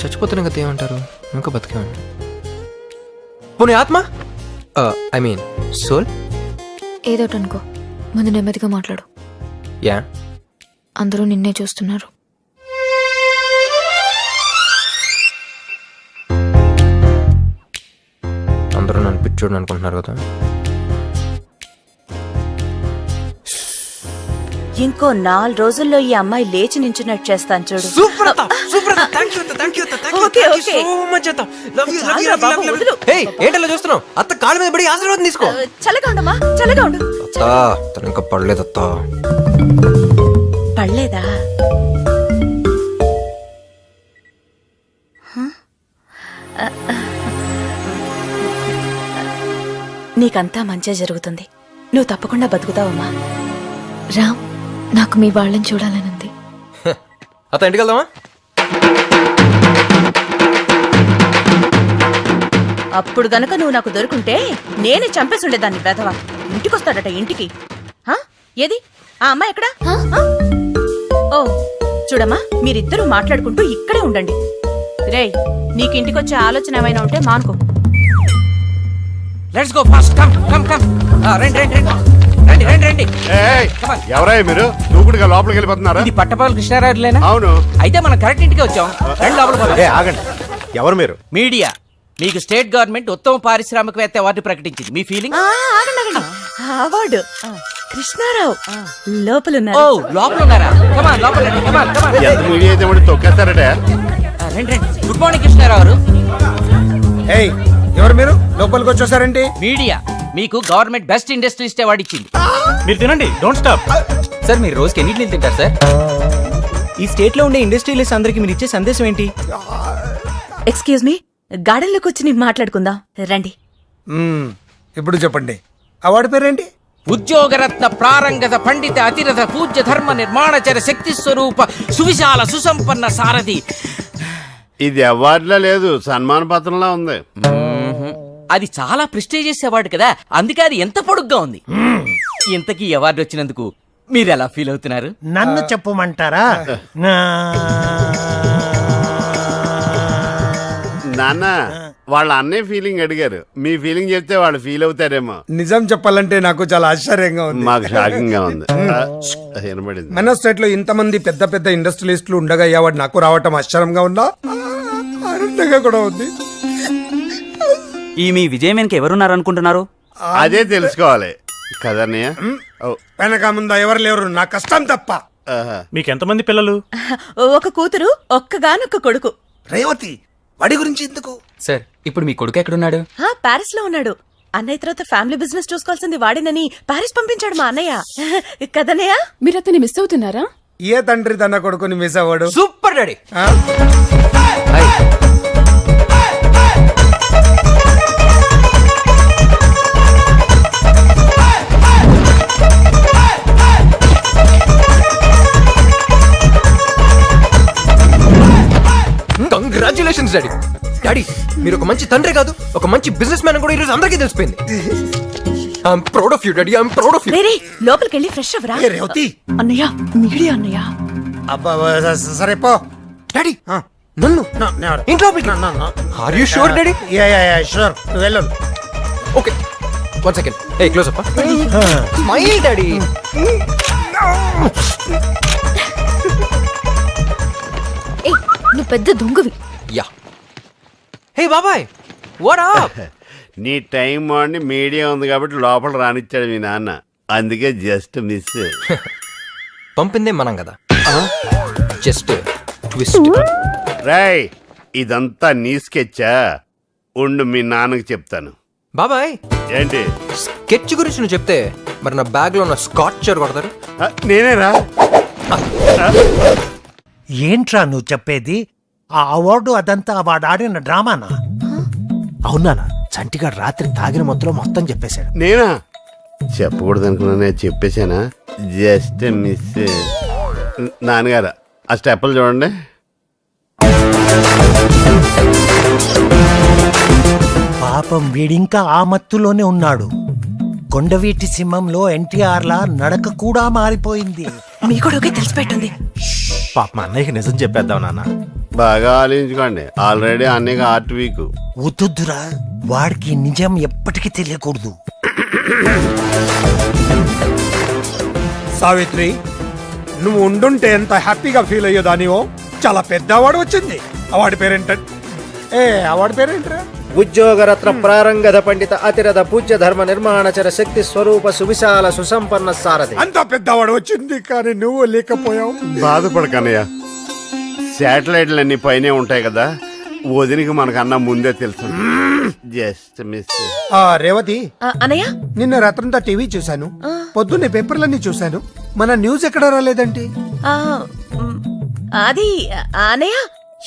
చచ్చిపోతున్నా కదా ఏమంటారు? ఇంకా బతికేమంట. పోనీ ఆత్మ, ఐ మీన్ సోల్. ఏదోటి అనుకో, ముందు నెమ్మదిగా మాట్లాడు. యా, అందరూ నిన్నే చూస్తున్నారు. అందరూ నన్ను పిచ్చోడు అనుకుంటున్నారు కదా. ఇంకో 4 రోజుల్లో ఈ అమ్మాయి లేచి నించున్నట్టు చేస్తాను చూడు. Okay, okay. ఏంటలా చూస్తున్నావు? అత్త కాళ్ళ మీద పడి ఆశీర్వాదం తీసుకో. చల్లగా ఉండమ్మా, చల్లగా ఉండు. తను ఇంకా పడలేదు అత్త. పడలేదా? నీకంతా మంచిగా జరుగుతుంది. నువ్వు తప్పకుండా బతుకుతావమ్మా. రామ్, నాకు మీ వాళ్ళని చూడాలనుంది. అత్త ఇంటికి వెళ్దామా? అప్పుడు గనక నువ్వు నాకు దొరుకుంటే నేనే చంపేసుండేదాన్ని. వెధవా ఇంటికొస్తాడట. ఇంటికి ఏది ఆ అమ్మాయి ఎక్కడా? ఓ చూడమ్మా, మీరిద్దరూ మాట్లాడుకుంటూ ఇక్కడే ఉండండి. రేయ్, నీకు ఇంటికొచ్చే ఆలోచన ఏమైనా ఉంటే మానుకో. Let's go fast. Come come come. రండి రండి రండి రండి రండి రండి. ఎవరయ్య మీరు? దూకుడుగా లోపలికి వెళ్ళిపోతున్నారా? ఇది పట్టపాల కృష్ణారావులేనా? అవును. అయితే మనం కరెక్ట్ ఇంటికి వచ్చాం. రండి లోపలికి. ఆగండి, ఎవరు మీరు? మీడియా. మీకు స్టేట్ గవర్నమెంట్ ఉత్తమ పారిశ్రామికవేత్త అవార్డు ప్రకటించింది. మీ ఫీలింగ్? అవార్డు కృష్ణారావు లోపల ఓ, లోపల ఉన్నారా? కమాన్ లోపల రండి. కమాన్ కమాన్. ఎంత మీడియా అయితే కూడా తొక్కేస్తారట. రండి రండి. గుడ్ మార్నింగ్ కృష్ణారావు గారు. ఏయ్, ఎవరు మీరు? లోపలికి వచ్చేసారండి. మీడియా. మీకు గవర్నమెంట్ బెస్ట్ ఇండస్ట్రియలిస్ట్ అవార్డు ఇచ్చింది. మీరు తినండి, డోంట్ స్టాప్. సార్ మీరు రోజుకి ఎన్ని ఇడ్లీలు తింటారు సార్? ఈ స్టేట్ లో ఉండే ఇండస్ట్రియలిస్ట్ అందరికి మీరు ఇచ్చే సందేశం ఏంటి? ఎక్స్క్యూజ్ మీ, గార్డెన్ లోకి వచ్చి మాట్లాడుకుందాం రండి. ఇప్పుడు చెప్పండి, అవార్డు పేరేంటి? ఉద్యోగరత్న ప్రారంగత పండిత అతిరథ పూజ్య ధర్మ నిర్మాణచర శక్తి స్వరూప సువిశాల సుసంపన్న సారథి. ఇది అవార్డులా లేదు, సన్మాన పత్రంలా ఉంది. అది చాలా ప్రెస్టీజియస్ అవార్డు కదా, అందుకే అది ఎంత పొడుగ్గా ఉంది. ఇంతకీ అవార్డు వచ్చినందుకు మీరు ఎలా ఫీల్ అవుతున్నారు? నన్ను చెప్పమంటారా? నాన్న, వాళ్ళ అన్నయ్య ఫీలింగ్ అడిగారు. మీ ఫీలింగ్ చెప్తే వాళ్ళు ఫీల్ అవుతారేమో. నిజం చెప్పాలంటే నాకు చాలా ఆశ్చర్యంగా ఉంది. మాకు షాకింగ్ గా ఉంది. వినబడింది. మన స్టేట్ లో ఇంతమంది పెద్ద పెద్ద ఇండస్ట్రియలిస్టులు ఉండగా ఈ అవార్డు నాకు రావటం ఆశ్చర్యంగా ఉందా, ఆనందంగా కూడా ఉంది. ఈ మీ విజయం వెనక ఎవరున్నారనుకుంటున్నారు? అదే తెలుసుకోవాలి కదన్నయ్య. వెనక ముందా ఎవరు లేరు, నా కష్టం తప్ప. మీకు ఎంతమంది పిల్లలు? ఒక కూతురు, ఒక్కగానొక్క కొడుకు. రేవతి, వాడి గురించి ఎందుకు? సార్ ఇప్పుడు మీ కొడుకు ఎక్కడున్నాడు? పారిస్ లో ఉన్నాడు. అన్నయ్య తర్వాత ఫ్యామిలీ బిజినెస్ చూసుకోవాల్సింది వాడినని పారిస్ పంపించాడు మా అన్నయ్య. కదన్నయ్య? మీరు అతన్ని మిస్ అవుతున్నారా? ఏ తండ్రి తన కొడుకుని మిస్ అవ్వడు? Super daddy. Congratulations daddy. Daddy, మీరు ఒక మంచి తండ్రి కాదు, ఒక మంచి బిజినెస్ మ్యాన్ కూడా ఈరోజు అందరికీ తెలిసిపోయింది. I'm proud of you daddy, I'm proud of you. రే లోపలికి వెళ్ళి ఫ్రెష్ అవ్వరా. రేవతి, అన్నయ్య, మీడియా అన్నయ్య. అబ్బా సరే పో. డాడీ, నన్ను ఇంట్లో are you sure daddy? Sure, వెళ్ళు. Okay, 1 second. ఏ క్లోజ్ అప్. Smile daddy. ఏ నువ్వు పెద్ద దొంగవి. యా. హే బాబాయ్, వాట్ అప్? నీ టైం బాగుండి మీడియా ఉంది కాబట్టి లోపల రానిచ్చాడు మీ నాన్న, అందుకే జస్ట్ మిస్. పంపిందే మనం కదా, జస్ట్ ట్విస్ట్. రాయ్, ఇదంతా నీ స్కెచ్చా? ఉండు మీ నాన్నకి చెప్తాను. బాబాయ్, ఏంటి? స్కెచ్ గురించి నువ్వు చెప్తే మరి నా బ్యాగ్ లో ఉన్న స్కాచర్ కొడతారు. నేనేరా? ఏంట్రా నువ్వు చెప్పేది? ఆ అవార్డు అదంతా వాడు ఆడిన డ్రామానా? అవునా? చంటిగాడు రాత్రి తాగిన మొత్తంలో మొత్తం చెప్పేశాడు. నేనా? చెప్పకూడదు అనుకున్నా, చెప్పేశానా? Just miss. నాన్నగారు ఆ స్టెప్పులు చూడండి. పాపం వీడింకా ఆ మత్తులోనే ఉన్నాడు. కొండవీటి సింహంలో ఎన్టీఆర్ లా నడక కూడా మారిపోయింది. మీ కొడుకే తెలిసిపెట్టుంది. పాప మా అన్నయ్యకి నిజం చెప్పేద్దాం నాన్న. బాగా ఆలోచించుకోండి, ఆల్రెడీ అన్నయ్య ఆర్ట్ వీక్. వద్దురా, వాడికి నిజం ఎప్పటికీ తెలియకూడదు. సావిత్రి, నువ్వు ఉండుంటే ఎంత హ్యాపీగా ఫీల్ అయ్యేదానివో. చాలా పెద్ద అవార్డు వచ్చింది. అవార్డు పేరేంట? అవార్డు పేరేంటరా? ఉద్యోగరత్న ప్రారంగధ పండిత అతిరథ పూజ్య ధర్మ నిర్మాణచర శక్తి స్వరూప సువిశాల సుసంపన్న సారథి. అంత పెద్ద అవార్డు వచ్చింది, కానీ నువ్వు లేకపోయావు. బాధపడకన్నయ్య, శాటిలైట్లన్నీ పైనే ఉంటాయి కదా, వదినికి మనకన్నా ముందే తెలుసు. Just miss. రేవతి, అనయ్య, నిన్న రాత్రంతా టీవీ చూశాను, పొద్దున్నే పేపర్లన్నీ చూశాను. మన న్యూస్ ఎక్కడ రాలేదంటే? అది అనయ్య,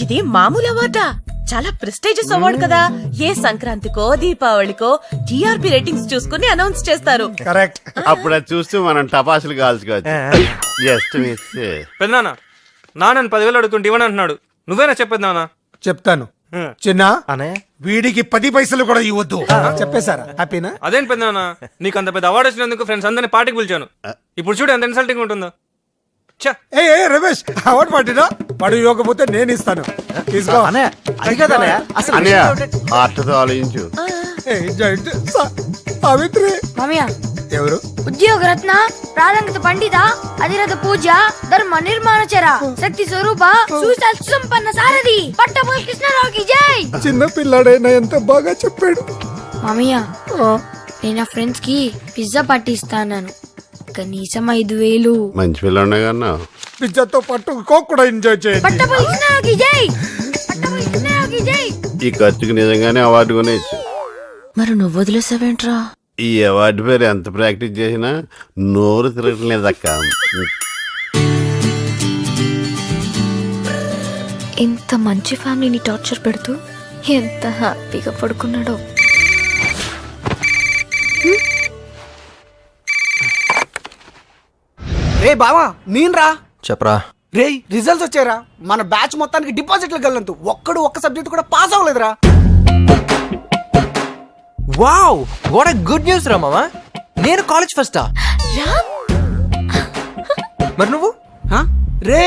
ఇది మామూలు అవార్డా? చాలా ప్రెస్టీజియస్ అవార్డు కదా. ఏ సంక్రాంతికో దీపావళికో టీఆర్పీ రేటింగ్స్ చూసుకుని అనౌన్స్ చేస్తారు. కరెక్ట్. అప్పుడు అది చూస్తూ మనం టపాసులు కాల్చుకోవచ్చు. Just miss. పెద్దనాన్న, నాన్న 10,000 అడుగుతుంటే ఇవ్వని అంటున్నాడు. నువ్వేనా చెప్పేది నాన్న? చెప్తాను చిన్న. అన్నయ్య, వీడికి 10 పైసలు కూడా ఇవ్వద్దు. చెప్పేశారా? హ్యాపీనా? అదేం పెద్దనాన్న, నీకు అంత పెద్ద అవార్డు వచ్చినందుకు ఫ్రెండ్స్ అందరినీ పార్టీకి పిలిచాను. ఇప్పుడు చూడు ఎంత ఇన్సల్టింగ్ ఉంటుందో. ఏ రమేష్, అవార్డు పార్టీనా? వాడు ఇవ్వకపోతే నేను ఇస్తాను. తీసుకో. అన్నయ్య అది కదా అన్నయ్య, అసలు అన్నయ్య హార్ట్తో ఆలోచించు. సావిత్రి మామయ్య, ఎవరు? ఉద్యోగరత్న ప్రారంగత పండిత అధిరథ పూజ ధర్మ నిర్మాణచర శక్తి స్వరూప సువిశాల సుసంపన్న సారథి పట్టభూష కృష్ణరావుకి జై. చిన్న పిల్లాడైనా ఎంత బాగా చెప్పాడు. మామయ్య, నేను నా ఫ్రెండ్స్ కి పిజ్జా పార్టీ ఇస్తాను. కనీసం 5,000. మంచి పిల్లనే కన్నా. పిజ్జాతో పాటు కోక్ కూడా ఎంజాయ్ చేయండి. పట్టభూష కృష్ణరావుకి జై. పట్టభూష కృష్ణరావుకి జై. ఈ ఖర్చుకి నిజంగానే అవార్డు కొనేచ్చు. మరి నువ్వు వదిలేసావేంట్రా? ఈ అవార్డు పేరు ఎంత ప్రాక్టీస్ చేసినా నోరు తిరగట్లేదక్క. ఇంత మంచి ఫ్యామిలీని టార్చర్ పెడుతూ ఎంత హ్యాపీగా పడుకున్నాడో. రే బావా, నేనురా. చెప్పరా. రే, రిజల్ట్స్ వచ్చారా? మన బ్యాచ్ మొత్తానికి డిపాజిట్లు గల్లంతు. ఒక్క సబ్జెక్ట్ కూడా పాస్ అవ్వలేదురా. Wow, what a good news రా మామా. నేను కాలేజ్ ఫస్టా? మరి నువ్వు? రే,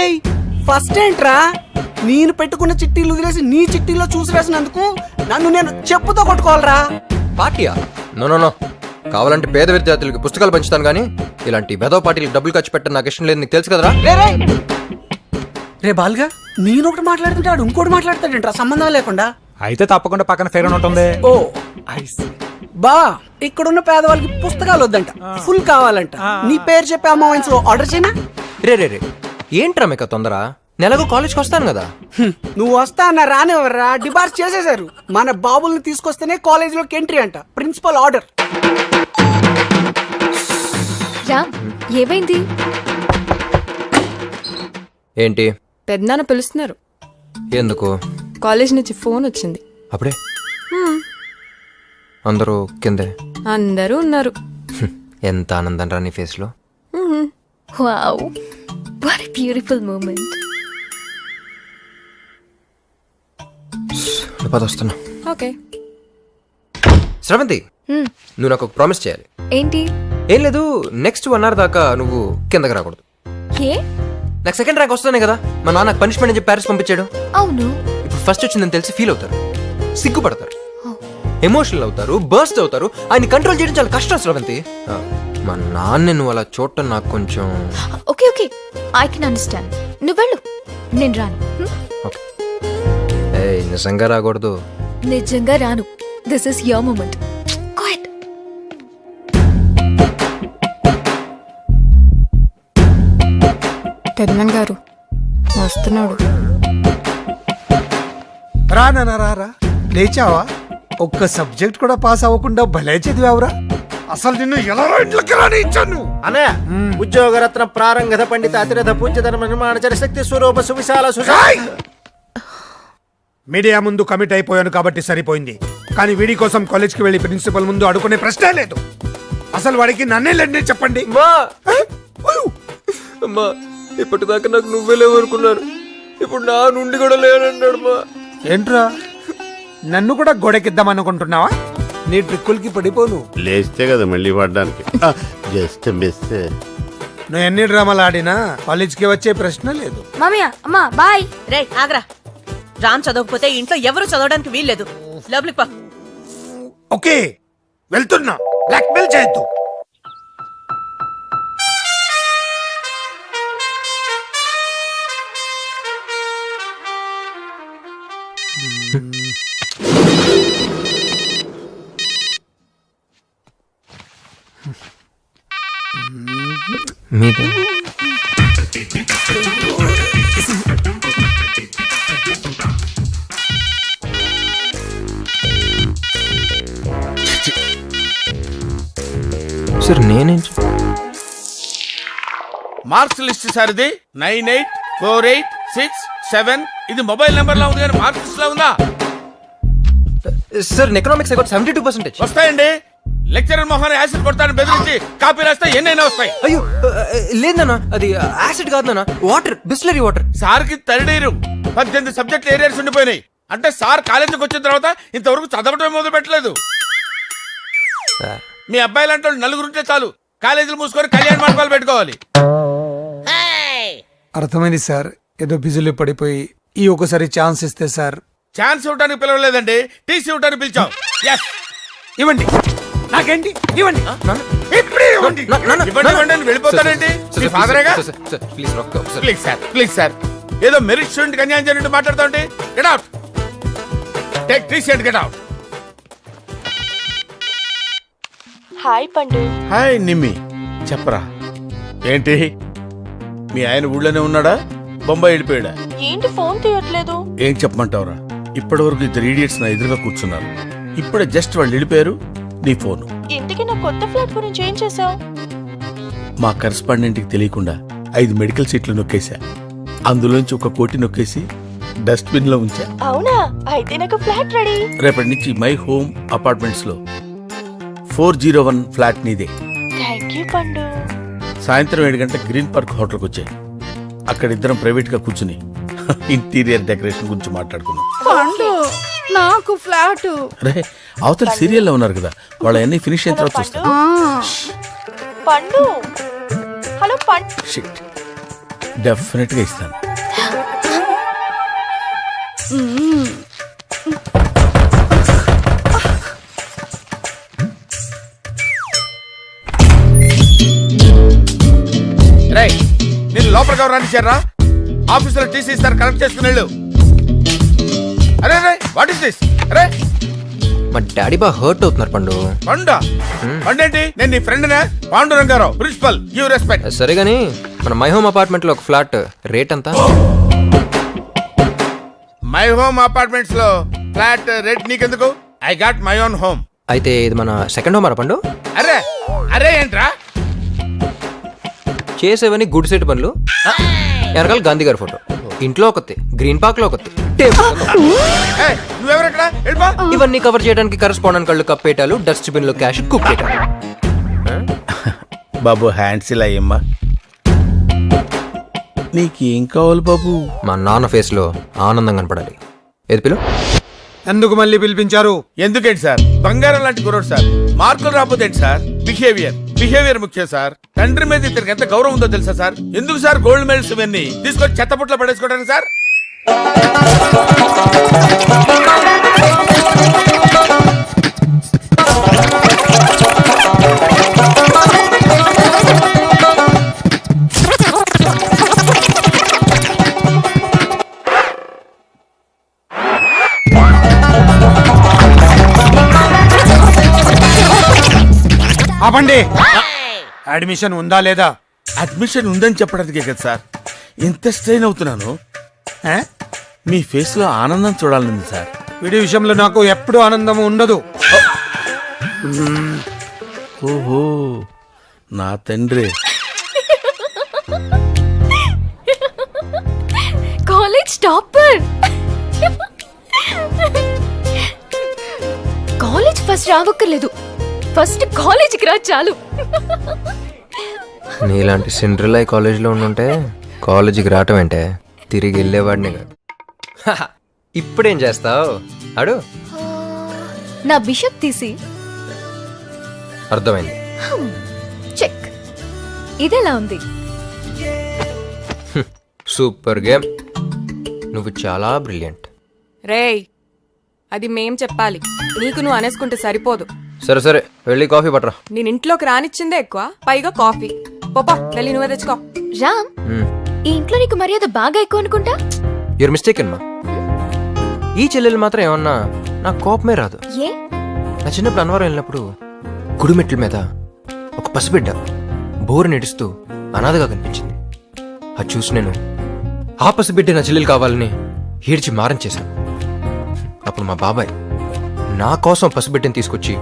ఫస్ట్ ఏంట్రా? నేను పెట్టుకున్న చిట్టీలు వదిలేసి నీ చిట్టీలో చూసి రాసినందుకు నన్ను నేను చెప్పుతో కొట్టుకోవాలరా. పార్టీయా? నో నో నో, కావాలంటే పేద విద్యార్థులకి పుస్తకాలు పంచుతాను, కానీ ఇలాంటి వెధవ పార్టీలకు డబ్బులు ఖర్చు పెట్టడం నాకు ఇష్టం లేదు. నీకు తెలుసు కదరా. రే బాల్గా, నేను ఒకటి మాట్లాడుతుంటే ఆడు ఇంకోటి మాట్లాడతాడంట్రా సంబంధం లేకుండా. అయితే తప్పకుండా పక్కన ఫేర్ ఉంటుంది. ఓ బా, ఇక్కడున్న పేదవాళ్ళకి పుస్తకాలు వద్దంట, ఫుల్ కావాలంట. నీ పేరు చెప్పి అమ్మాయిన్స్ లో ఆర్డర్ చేయనా? రే రే రే, ఏంట్రా మీకు తొందర? నెలకు కాలేజ్కి వస్తాను కదా. నువ్వు వస్తా అన్న రానివ్వరా, డిబార్స్ చేసేశారు. మన బాబుల్ని తీసుకొస్తేనే కాలేజీలోకి ఎంట్రీ అంట, ప్రిన్సిపల్ ఆర్డర్. రామ్, ఏమైంది? ఏంటి? పెద్దనాన్న పిలుస్తున్నారు. ఎందుకు? కాలేజ్ నుంచి ఫోన్ వచ్చింది. అప్పుడే అందరూ కిందే? అందరూ ఉన్నారు. ఎంత ఆనందం రా నీ ఫేస్ లో. Wow, what a beautiful moment. వస్తున్నా. ఓకే. శ్రవంతి, నువ్వు నాకు ఒక ప్రామిస్ చేయాలి. ఏంటి? ఏం లేదు, నెక్స్ట్ 1 hour దాకా నువ్వు కిందకి రాకూడదు. ఏ? నాకు సెకండ్ ర్యాంక్ వస్తానే కదా మా నాన్న పనిష్మెంట్ అని చెప్పి ప్యారిస్ పంపించాడు. అవును. ఇప్పుడు ఫస్ట్ వచ్చిందని తెలిసి ఫీల్ అవుతారు, సిగ్గుపడతారు. ఎమోషనల్ అవుతారు, బర్స్ట్ అవుతారు. ఆయన కంట్రోల్ చేయడం చాలా కష్టం స్రవంతి. మా నాన్న నువ్వు అలా చూడటం నాకు కొంచెం. Okay okay, I can understand. నువ్వు వెళ్ళు, నేను రాను. ఓకే. ఏయ్, నిజంగా రాకూడదు. నిజంగా రాను. This is your moment. Quiet. పెద్దనాన్న గారు వస్తున్నాడు. రా లేచావా? ఒక్క సబ్జెక్ట్ కూడా పాస్ అవ్వకుండా భలే చదివావురా. అసలు నిన్ను ఎలా ఇంట్లోకి రానిచ్చాను? అనయ ఉద్యోగరత్న ప్రారంగధ పండిత అతిరథ పూజ్య ధర్మ నిర్మాణచర శక్తి స్వరూప సువిశాల మీడియా ముందు కమిట్ అయిపోయాను కాబట్టి సరిపోయింది. కానీ వీడి కోసం కాలేజ్కి వెళ్ళి ప్రిన్సిపల్ ముందు అడుకునే ప్రశ్నే లేదు. అసలు వాడికి నన్నే లేండి చెప్పండి. అమ్మా, ఇప్పటిదాకా నాకు నువ్వే లేవనుకున్నాను, ఇప్పుడు నా నుండి కూడా లేనన్నాడు. మా ఏంట్రా, నన్ను కూడా గోడకిద్దాం అనుకుంటున్నావా? నీ ట్రిక్కులకి పడిపోను. లేస్తే కదా మళ్ళీ పడ్డానికి. Just miss. నువ్వు ఎన్ని డ్రామాలు ఆడినా కాలేజ్కి వచ్చే ప్రశ్న లేదు. మామయ్య, అమ్మా బాయ్. రే ఆగ్రా, రామ్ చదవకపోతే ఇంట్లో ఎవరు చదవడానికి వీల్లేదు. లోపలికి పో. ఓకే, వెళ్తున్నా. బ్లాక్మెయిల్ చేయొద్దు. మీద సార్ నేనేం మార్క్స్ లిస్ట్ సార్ ఇది 984867. ఇది మొబైల్ నెంబర్ లా ఉంది కానీ మార్క్స్ లిస్ట్ లా ఉందా? Sir economics 72%. వస్తాయండి. లెక్చరర్ మొహాన్ని యాసిడ్ కొడతాను బెదిరించి కాపీ రాస్తే ఎన్నైనా వస్తాయి. అయ్యో లేదన్నా, అది యాసిడ్ కాదు నాన్న, వాటర్, బిస్లరీ వాటర్. సార్కి తరడీరు 18 సబ్జెక్టులు ఏరియాస్ ఉండిపోయినాయి. అంటే సార్ కాలేజీకి వచ్చిన తర్వాత ఇంతవరకు చదవటం మొదలు పెట్టలేదు. మీ అబ్బాయి లాంటి వాళ్ళు నలుగురుంటే చాలు, కాలేజీలు మూసుకొని కళ్యాణ మండపాలు పెట్టుకోవాలి. అర్థమైంది సార్, ఏదో బిజీలో పడిపోయి ఈ ఒకసారి ఛాన్స్ ఇస్తే సార్. ఛాన్స్ ఇవ్వడానికి పిలవలేదండి, టీసీ ఇవ్వడానికి పిలిచాం. ఇవ్వండి, నాకేంటి ఇవ్వండి. ఇప్పుడే ఇవ్వండి. ఇవ్వండి అని వెళ్ళిపోతాడండి. మీ ఫాదరేగా? Please please sir, please sir. ఏదో మెరిట్ స్టూడెంట్ అన్యాయం జరిగినట్టు మాట్లాడుతాండి. Get out. Take TC and get out. Hi Pandu. Hi Nimmi, చెప్పరా ఏంటి? మీ ఆయన ఊళ్ళోనే ఉన్నాడా, బొంబాయి వెళ్ళిపోయాడా? ఏంటి ఫోన్ తీయట్లేదు? ఏం చెప్పమంటావురా, ఇప్పటి వరకు 2 idiots నా ఎదురుగా కూర్చున్నారు. ఇప్పుడే జస్ట్ వాళ్ళు వెళ్ళిపోయారు, నీ ఫోను. ఇంతకీ నా కొత్త ఫ్లాట్ గురించి ఏం చేసావు? మా కరెస్పాండెంట్ కి తెలియకుండా 5 మెడికల్ సీట్లు నొక్కేశా. అందులోంచి 1 కోటి నొక్కేసి డస్ట్బిన్ లో ఉంచా. అవునా? అయితే నాకు ఫ్లాట్ రెడీ. రేపటి నుంచి మై హోమ్ అపార్ట్మెంట్స్ లో 401 ఫ్లాట్ నీదే. థాంక్యూ పండు. సాయంత్రం 7 గంటలకు గ్రీన్ పార్క్ హోటల్కి వచ్చాయి. అక్కడ ఇద్దరం ప్రైవేట్ గా కూర్చుని ఇంటీరియర్ డెకరేషన్ గురించి మాట్లాడుకున్నాం. పండు, నాకు ఫ్లాట్. రే, అవతల సీరియల్లో ఉన్నారు కదా, వాళ్ళన్నీ ఫినిష్ అయిన తర్వాత చూస్తాను. పండు, హలో పండు. షిట్, డెఫినెట్ గా ఇస్తాను. నేను లోపలికి ఎవరు రానిచ్చారా? ఆఫీసులో టీసీ ఇస్తారు, కరెక్ట్ చేసుకుని వెళ్ళు. అరే రే, వాట్ ఇస్ దిస్? అరే, మా డాడీ బాగా హర్ట్ అవుతున్నారు పండు. పండా? పండేంటి? నేను నీ ఫ్రెండ్నే, పాండురంగారావు, ప్రిన్సిపల్. Give respect. సరే గానీ మన మై హోమ్ అపార్ట్మెంట్ లో ఒక ఫ్లాట్ రేట్ ఎంత? మై హోమ్ అపార్ట్మెంట్స్ లో ఫ్లాట్ రేట్ నీకెందుకు? I got my own home. అయితే ఇది మన సెకండ్ హోమ్ అరా పండు? అరే అరే, ఏంట్రా చేసేవని గుడ్ సెట్ పనులు. వెనకాల గాంధీ గారి ఫోటో, ఇంట్లో ఒకటి, గ్రీన్ పార్క్ లో ఒకటి, నువ్వెవరెక్కడ? వెళ్ళిపో. ఇవన్నీ కవర్ చేయడానికి కరెస్పాండెంట్ కళ్ళు కప్పేటాలు, డస్ట్బిన్ లో క్యాష్ కుప్పేటాలు. బాబు హ్యాండ్స్ ఇలా అయ్యమ్మా. నీకేం కావాలి బాబు? మా నాన్న ఫేస్ లో ఆనందం కనపడాలి. ఏది పిలు? ఎందుకు మళ్ళీ పిలిపించారు? ఎందుకేంటి సార్, బంగారం లాంటి కుర్రోడు సార్. మార్కులు రాకపోతే ఏంటి సార్? బిహేవియర్ ముఖ్యం సార్. తండ్రి మీద ఇతనికి ఎంత గౌరవం ఉందో తెలుసా సార్? ఎందుకు సార్ గోల్డ్ మెడల్స్ ఇవన్నీ తీసుకొచ్చి చెత్తపుట్లో పడేసుకోవడానికి సార్? ఆపండి. అడ్మిషన్ ఉందా లేదా? అడ్మిషన్ ఉందని చెప్పడానికే కదా సార్ ఎంత స్ట్రెయిన్ అవుతున్నాను. మీ ఫేస్ లో ఆనందం చూడాలని సార్. వీడి విషయంలో నాకు ఎప్పుడు ఆనందం ఉండదు. ఓహో నా తండ్రి. College topper. కాలేజ్ ఫస్ట్ రావక్కర్లేదు, ఫస్ట్ కాలేజీకి రా చాలు. నీలాంటి సిండ్రిల్లా కాలేజీలో ఉండుంటే కాలేజీకి రావటం అంటే తిరిగి వెళ్ళేవాడిని కాదు. ఇప్పుడేం చేస్తావు అడు? నా బిషప్ తీసి అర్థమైంది. చెక్. ఇదెలా ఉంది? Super game. నువ్వు చాలా బ్రిలియంట్. రేయ్ అది మేం చెప్పాలి, నీకు నువ్వు అనేసుకుంటే సరిపోదు. సరే సరే వెళ్ళి కాఫీ పట్టరా. నేను ఇంట్లోకి రానిచ్చిందే ఎక్కువ, పైగా కాఫీ. పోపా వెళ్ళి నువ్వే తెచ్చుకో. రామ్, ఈ ఇంట్లో నీకు మర్యాద బాగా ఎక్కువ అనుకుంటా. యూర్ మిస్టేక్ అమ్మా. ఈ చెల్లెలు మాత్రం ఏమన్నా నాకు కోపమే రాదు. ఏ? నా చిన్నప్పుడు అన్నవరం వెళ్ళినప్పుడు గుడిమెట్ల మీద ఒక పసిబిడ్డ బోరు నెడుస్తూ అనాథగా కనిపించింది. అది చూసి నేను ఆ పసిబిడ్డ నా చెల్లెలు కావాలని ఏడ్చి మారం చేశాను. అప్పుడు మా బాబాయ్ నా కోసం పసిబిడ్డని తీసుకొచ్చి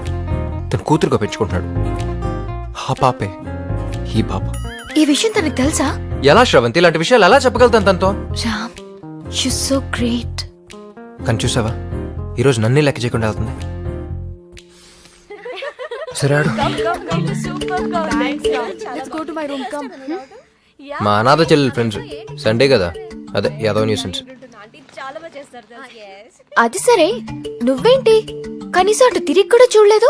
తన కూతురుగా పెంచుకుంటున్నాడు. ఆ పాపే ఈ పాప. ఈ విషయం తనకు తెలుసా? ఎలా శ్రవంతి, ఇలాంటి విషయాలు ఎలా చెప్పగలుగుతాను తనతో? Ram, you so great. కానీ చూసావా, ఈరోజు నన్నే లెక్క చేయకుండా వెళ్తుంది. సరే ఆడు. మా అనాథ చెల్లెలు ఫ్రెండ్స్ సండే కదా, అదే యాదవ్ న్యూసెన్స్. అది సరే, నువ్వేంటి కనీసం అటు తిరిగి కూడా చూడలేదు?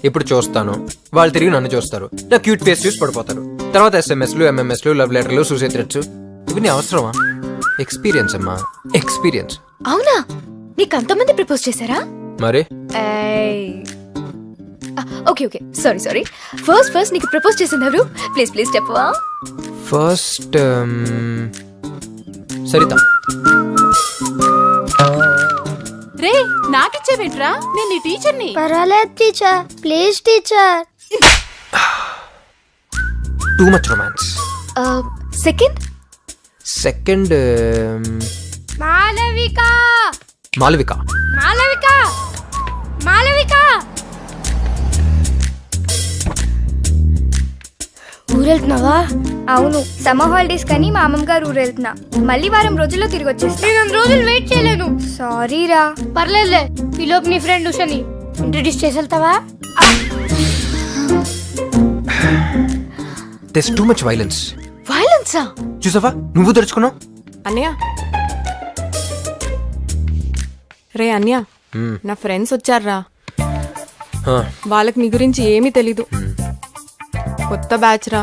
ఇప్పుడు చూస్తాను, వాళ్ళు తిరిగి నన్ను చూస్తారు, నా క్యూట్ ఫేస్ చూసి పడిపోతారు. తర్వాత ఎస్ఎంఎస్లు, ఎంఎంఎస్లు, లవ్ లెటర్లు, సూసైడ్ థ్రెట్స్. ఇవన్నీ అవసరమా? ఎక్స్పీరియన్స్ అమ్మా, ఎక్స్పీరియన్స్. అవునా? నీకు అంతమంది ప్రపోజ్ చేశారా? మరి okay okay, sorry sorry. First నీకు ప్రపోజ్ చేసింది ఎవరు? ప్లీజ్ ప్లీజ్ చెప్పవా? ఫస్ట్ సరిత. రే నాకిచ్చేవేంట్రా, నేను నీ టీచర్ని. పర్వాలేదు teacher, please teacher. Too much romance. Second Malavika. Malavika. Malavika. Malavika. ఊరెళ్తున్నావా? అవును, సమ్మర్ హాలిడేస్ కానీ మా అమ్మమ్మ గారు ఊరు వెళ్తున్నా. మళ్ళీ వారం రోజుల్లో తిరిగి వచ్చేస్తా. నేను రోజులు వెయిట్ చేయలేను. సారీ రా. పర్లేదులే, ఈలోపు నీ ఫ్రెండ్ ఉషని ఇంట్రడ్యూస్ చేసి వెళ్తావా? There's too much violence. వైలెన్సా? చూసావా, నువ్వు తెరుచుకున్నావు. అన్నయ్య, రే అన్నయ్య, నా ఫ్రెండ్స్ వచ్చారా. వాళ్ళకి నీ గురించి ఏమీ తెలీదు. కొత్త బ్యాచ్ రా.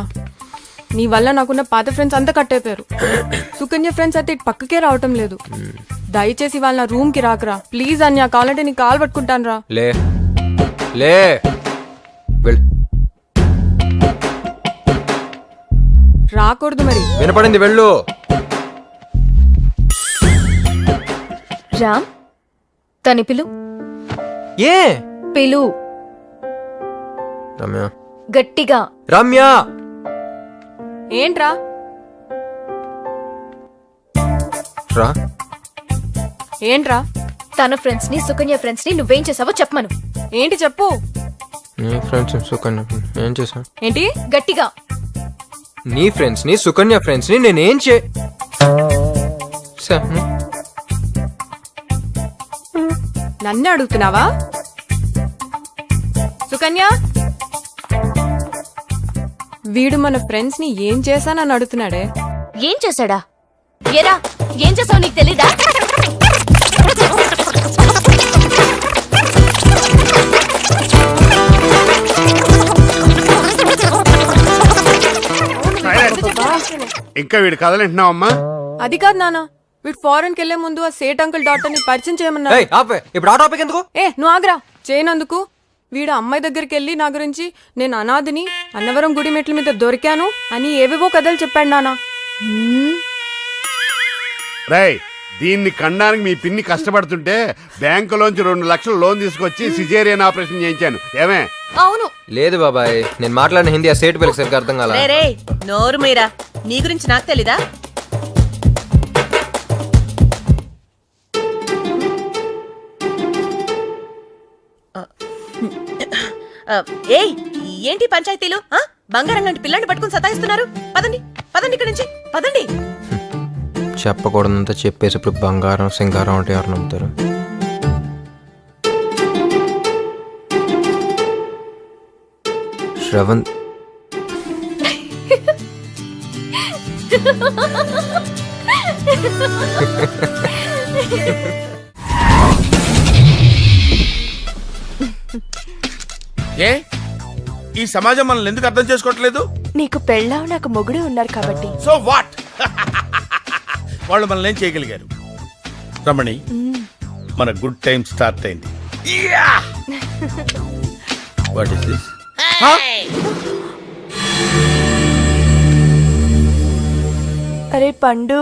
నీ వల్ల నాకున్న పాత ఫ్రెండ్స్ అంతా కట్టయిపోయారు. సుకన్య ఫ్రెండ్స్ అయితే ఇటు పక్కకే రావటం లేదు. దయచేసి వాళ్ళ నా రూమ్ కి రాకరా ప్లీజ్. అన్య కావాలంటే నీ కాల్ పట్టుకుంటాను రా. లే లే వెళ్ళు. రాకూడదు మరి. వినపడింది, వెళ్ళు. రామ్, తని పిలు. ఏ పిలు రమ్య. గట్టిగా. రమ్య. ఏంట్రా? రా. ఏంట్రా? తన ఫ్రెండ్స్ ని, సుకన్య ఫ్రెండ్స్ ని నువ్వేం చేసావో చెప్పమను. ఏంటి చెప్పు. నీ ఫ్రెండ్స్ సుకన్య ఏం చేశా? ఏంటి? గట్టిగా. నీ ఫ్రెండ్స్ ని, సుకన్య ఫ్రెండ్స్ ని నేనేం నన్నే అడుగుతున్నావా? సుకన్య, వీడు మన ఫ్రెండ్స్ ని ఏం చేశానని అడుగుతున్నాడే. ఏం చేశాడా? ఏరా, ఏం చేసావు నీకు తెలీదా? ఇంకా వీడు కదలంటున్నావమ్మా? అది కాదు నాన్న, వీడు ఫారెన్ కి వెళ్లే ముందు ఆ సేట్ అంకుల్ డాక్టర్ ని పరిచయం చేయమన్నా. ఇప్పుడు ఆ టాపిక్ ఎందుకు? నువ్వు ఆగ్రా. చేయనందుకు వీడు అమ్మాయి దగ్గరికి వెళ్ళి నా గురించి నేను అనాథిని, అన్నవరం గుడి మెట్ల మీద దొరికాను అని ఏవేవో కథలు చెప్పాడు నాన్న. రేయ్, దీన్ని కనడానికి మీ పిన్ని కష్టపడుతుంటే బ్యాంకులోంచి 2 లక్షలు లోన్ తీసుకొచ్చి సిజేరియన్ ఆపరేషన్ చేయించాను. ఏమే? అవును. లేదు బాబాయ్, నేను మాట్లాడిన హిందీ ఆ సేటు పిల్లకి సరిగ్గా అర్థం కాల. రే రే నోరు మీరా, నీ గురించి నాకు తెలీదా? ఏయ్ ఏంటి పంచాయతీలు? బంగారం లాంటి పిల్లని పట్టుకుని సతాయిస్తున్నారు. పదండి పదండి ఇక్కడి నుంచి పదండి. చెప్పకూడదంతా చెప్పేసి ఇప్పుడు బంగారం సింగారం అంటే ఎవరు నమ్ముతారు? శ్రవణ్ ఏ ఈ సమాజం మనల్ని ఎందుకు అర్థం చేసుకోవట్లేదు? నీకు పెళ్ళావు, నాకు మొగుడు ఉన్నారు కాబట్టి. So what? వాళ్ళు మనల్ని ఏం చేయగలిగారు? రమణి, మన గుడ్ టైం స్టార్ట్ అయింది. What is this? అరే పండు,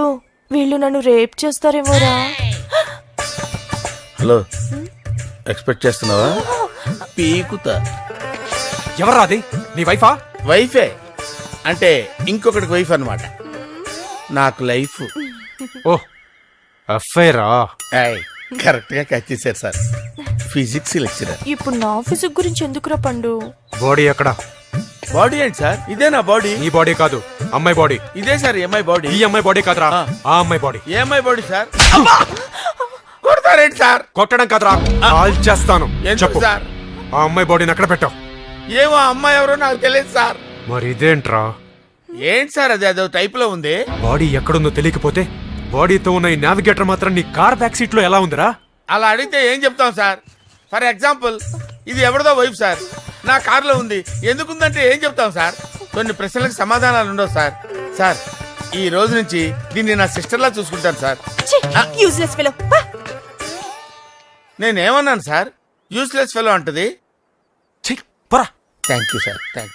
వీళ్ళు నన్ను రేప్ చేస్తారేమోరా. హలో, ఎక్స్పెక్ట్ చేస్తున్నావా? పీకుతా. ఎవరు అది? నీ వైఫా? వైఫే అంటే ఇంకొకటికి వైఫ్ అన్నమాట. నాకు లైఫ్. ఓ అఫైరా? కరెక్ట్ గా క్యాచ్ చేశారు సార్, ఫిజిక్స్ లెక్చరర్. ఇప్పుడు నా ఫిజిక్ గురించి ఎందుకురా పండు? బాడీ ఎక్కడ? బాడీ ఏంటి సార్? ఇదే నా బాడీ. నీ బాడీ కాదు, అమ్మాయి బాడీ. ఇదే సార్ అమ్మాయి బాడీ. ఈ అమ్మాయి బాడీ కాదురా, ఆ అమ్మాయి బాడీ. ఏ అమ్మాయి బాడీ సార్? కొడతారేంటి సార్? కొట్టడం కాదురా, కాల్ చేస్తాను. ఎందుకు చెప్పు, సార్? ఆ అమ్మాయి బాడీని ఎక్కడ పెట్టావు? ఏమో అమ్మాయి ఎవరో నాకు తెలియదు సార్. మరి ఇదేంట్రా? ఏంటి సార్ అది? అదో టైప్ లో ఉంది. బాడీ ఎక్కడుందో తెలియకపోతే బాడీతో ఉన్న ఈ నావిగేటర్ మాత్రం నీ కార్ బ్యాక్ సీట్ లో ఎలా ఉందిరా? అలా అడిగితే ఏం చెప్తాం సార్? ఫర్ ఎగ్జాంపుల్, ఇది ఎవరిదో వైఫ్ సార్, నా కారులో ఉంది. ఎందుకుందంటే ఏం చెప్తాం సార్? కొన్ని ప్రశ్నలకు సమాధానాలు ఉండవు సార్. సార్, ఈ రోజు నుంచి దీన్ని నా సిస్టర్లా చూసుకుంటాను సార్. Useless fellow. నేనేమన్నాను సార్? యూస్లెస్ ఫెలో అంటది. పోరా. Thank you sir, thank you.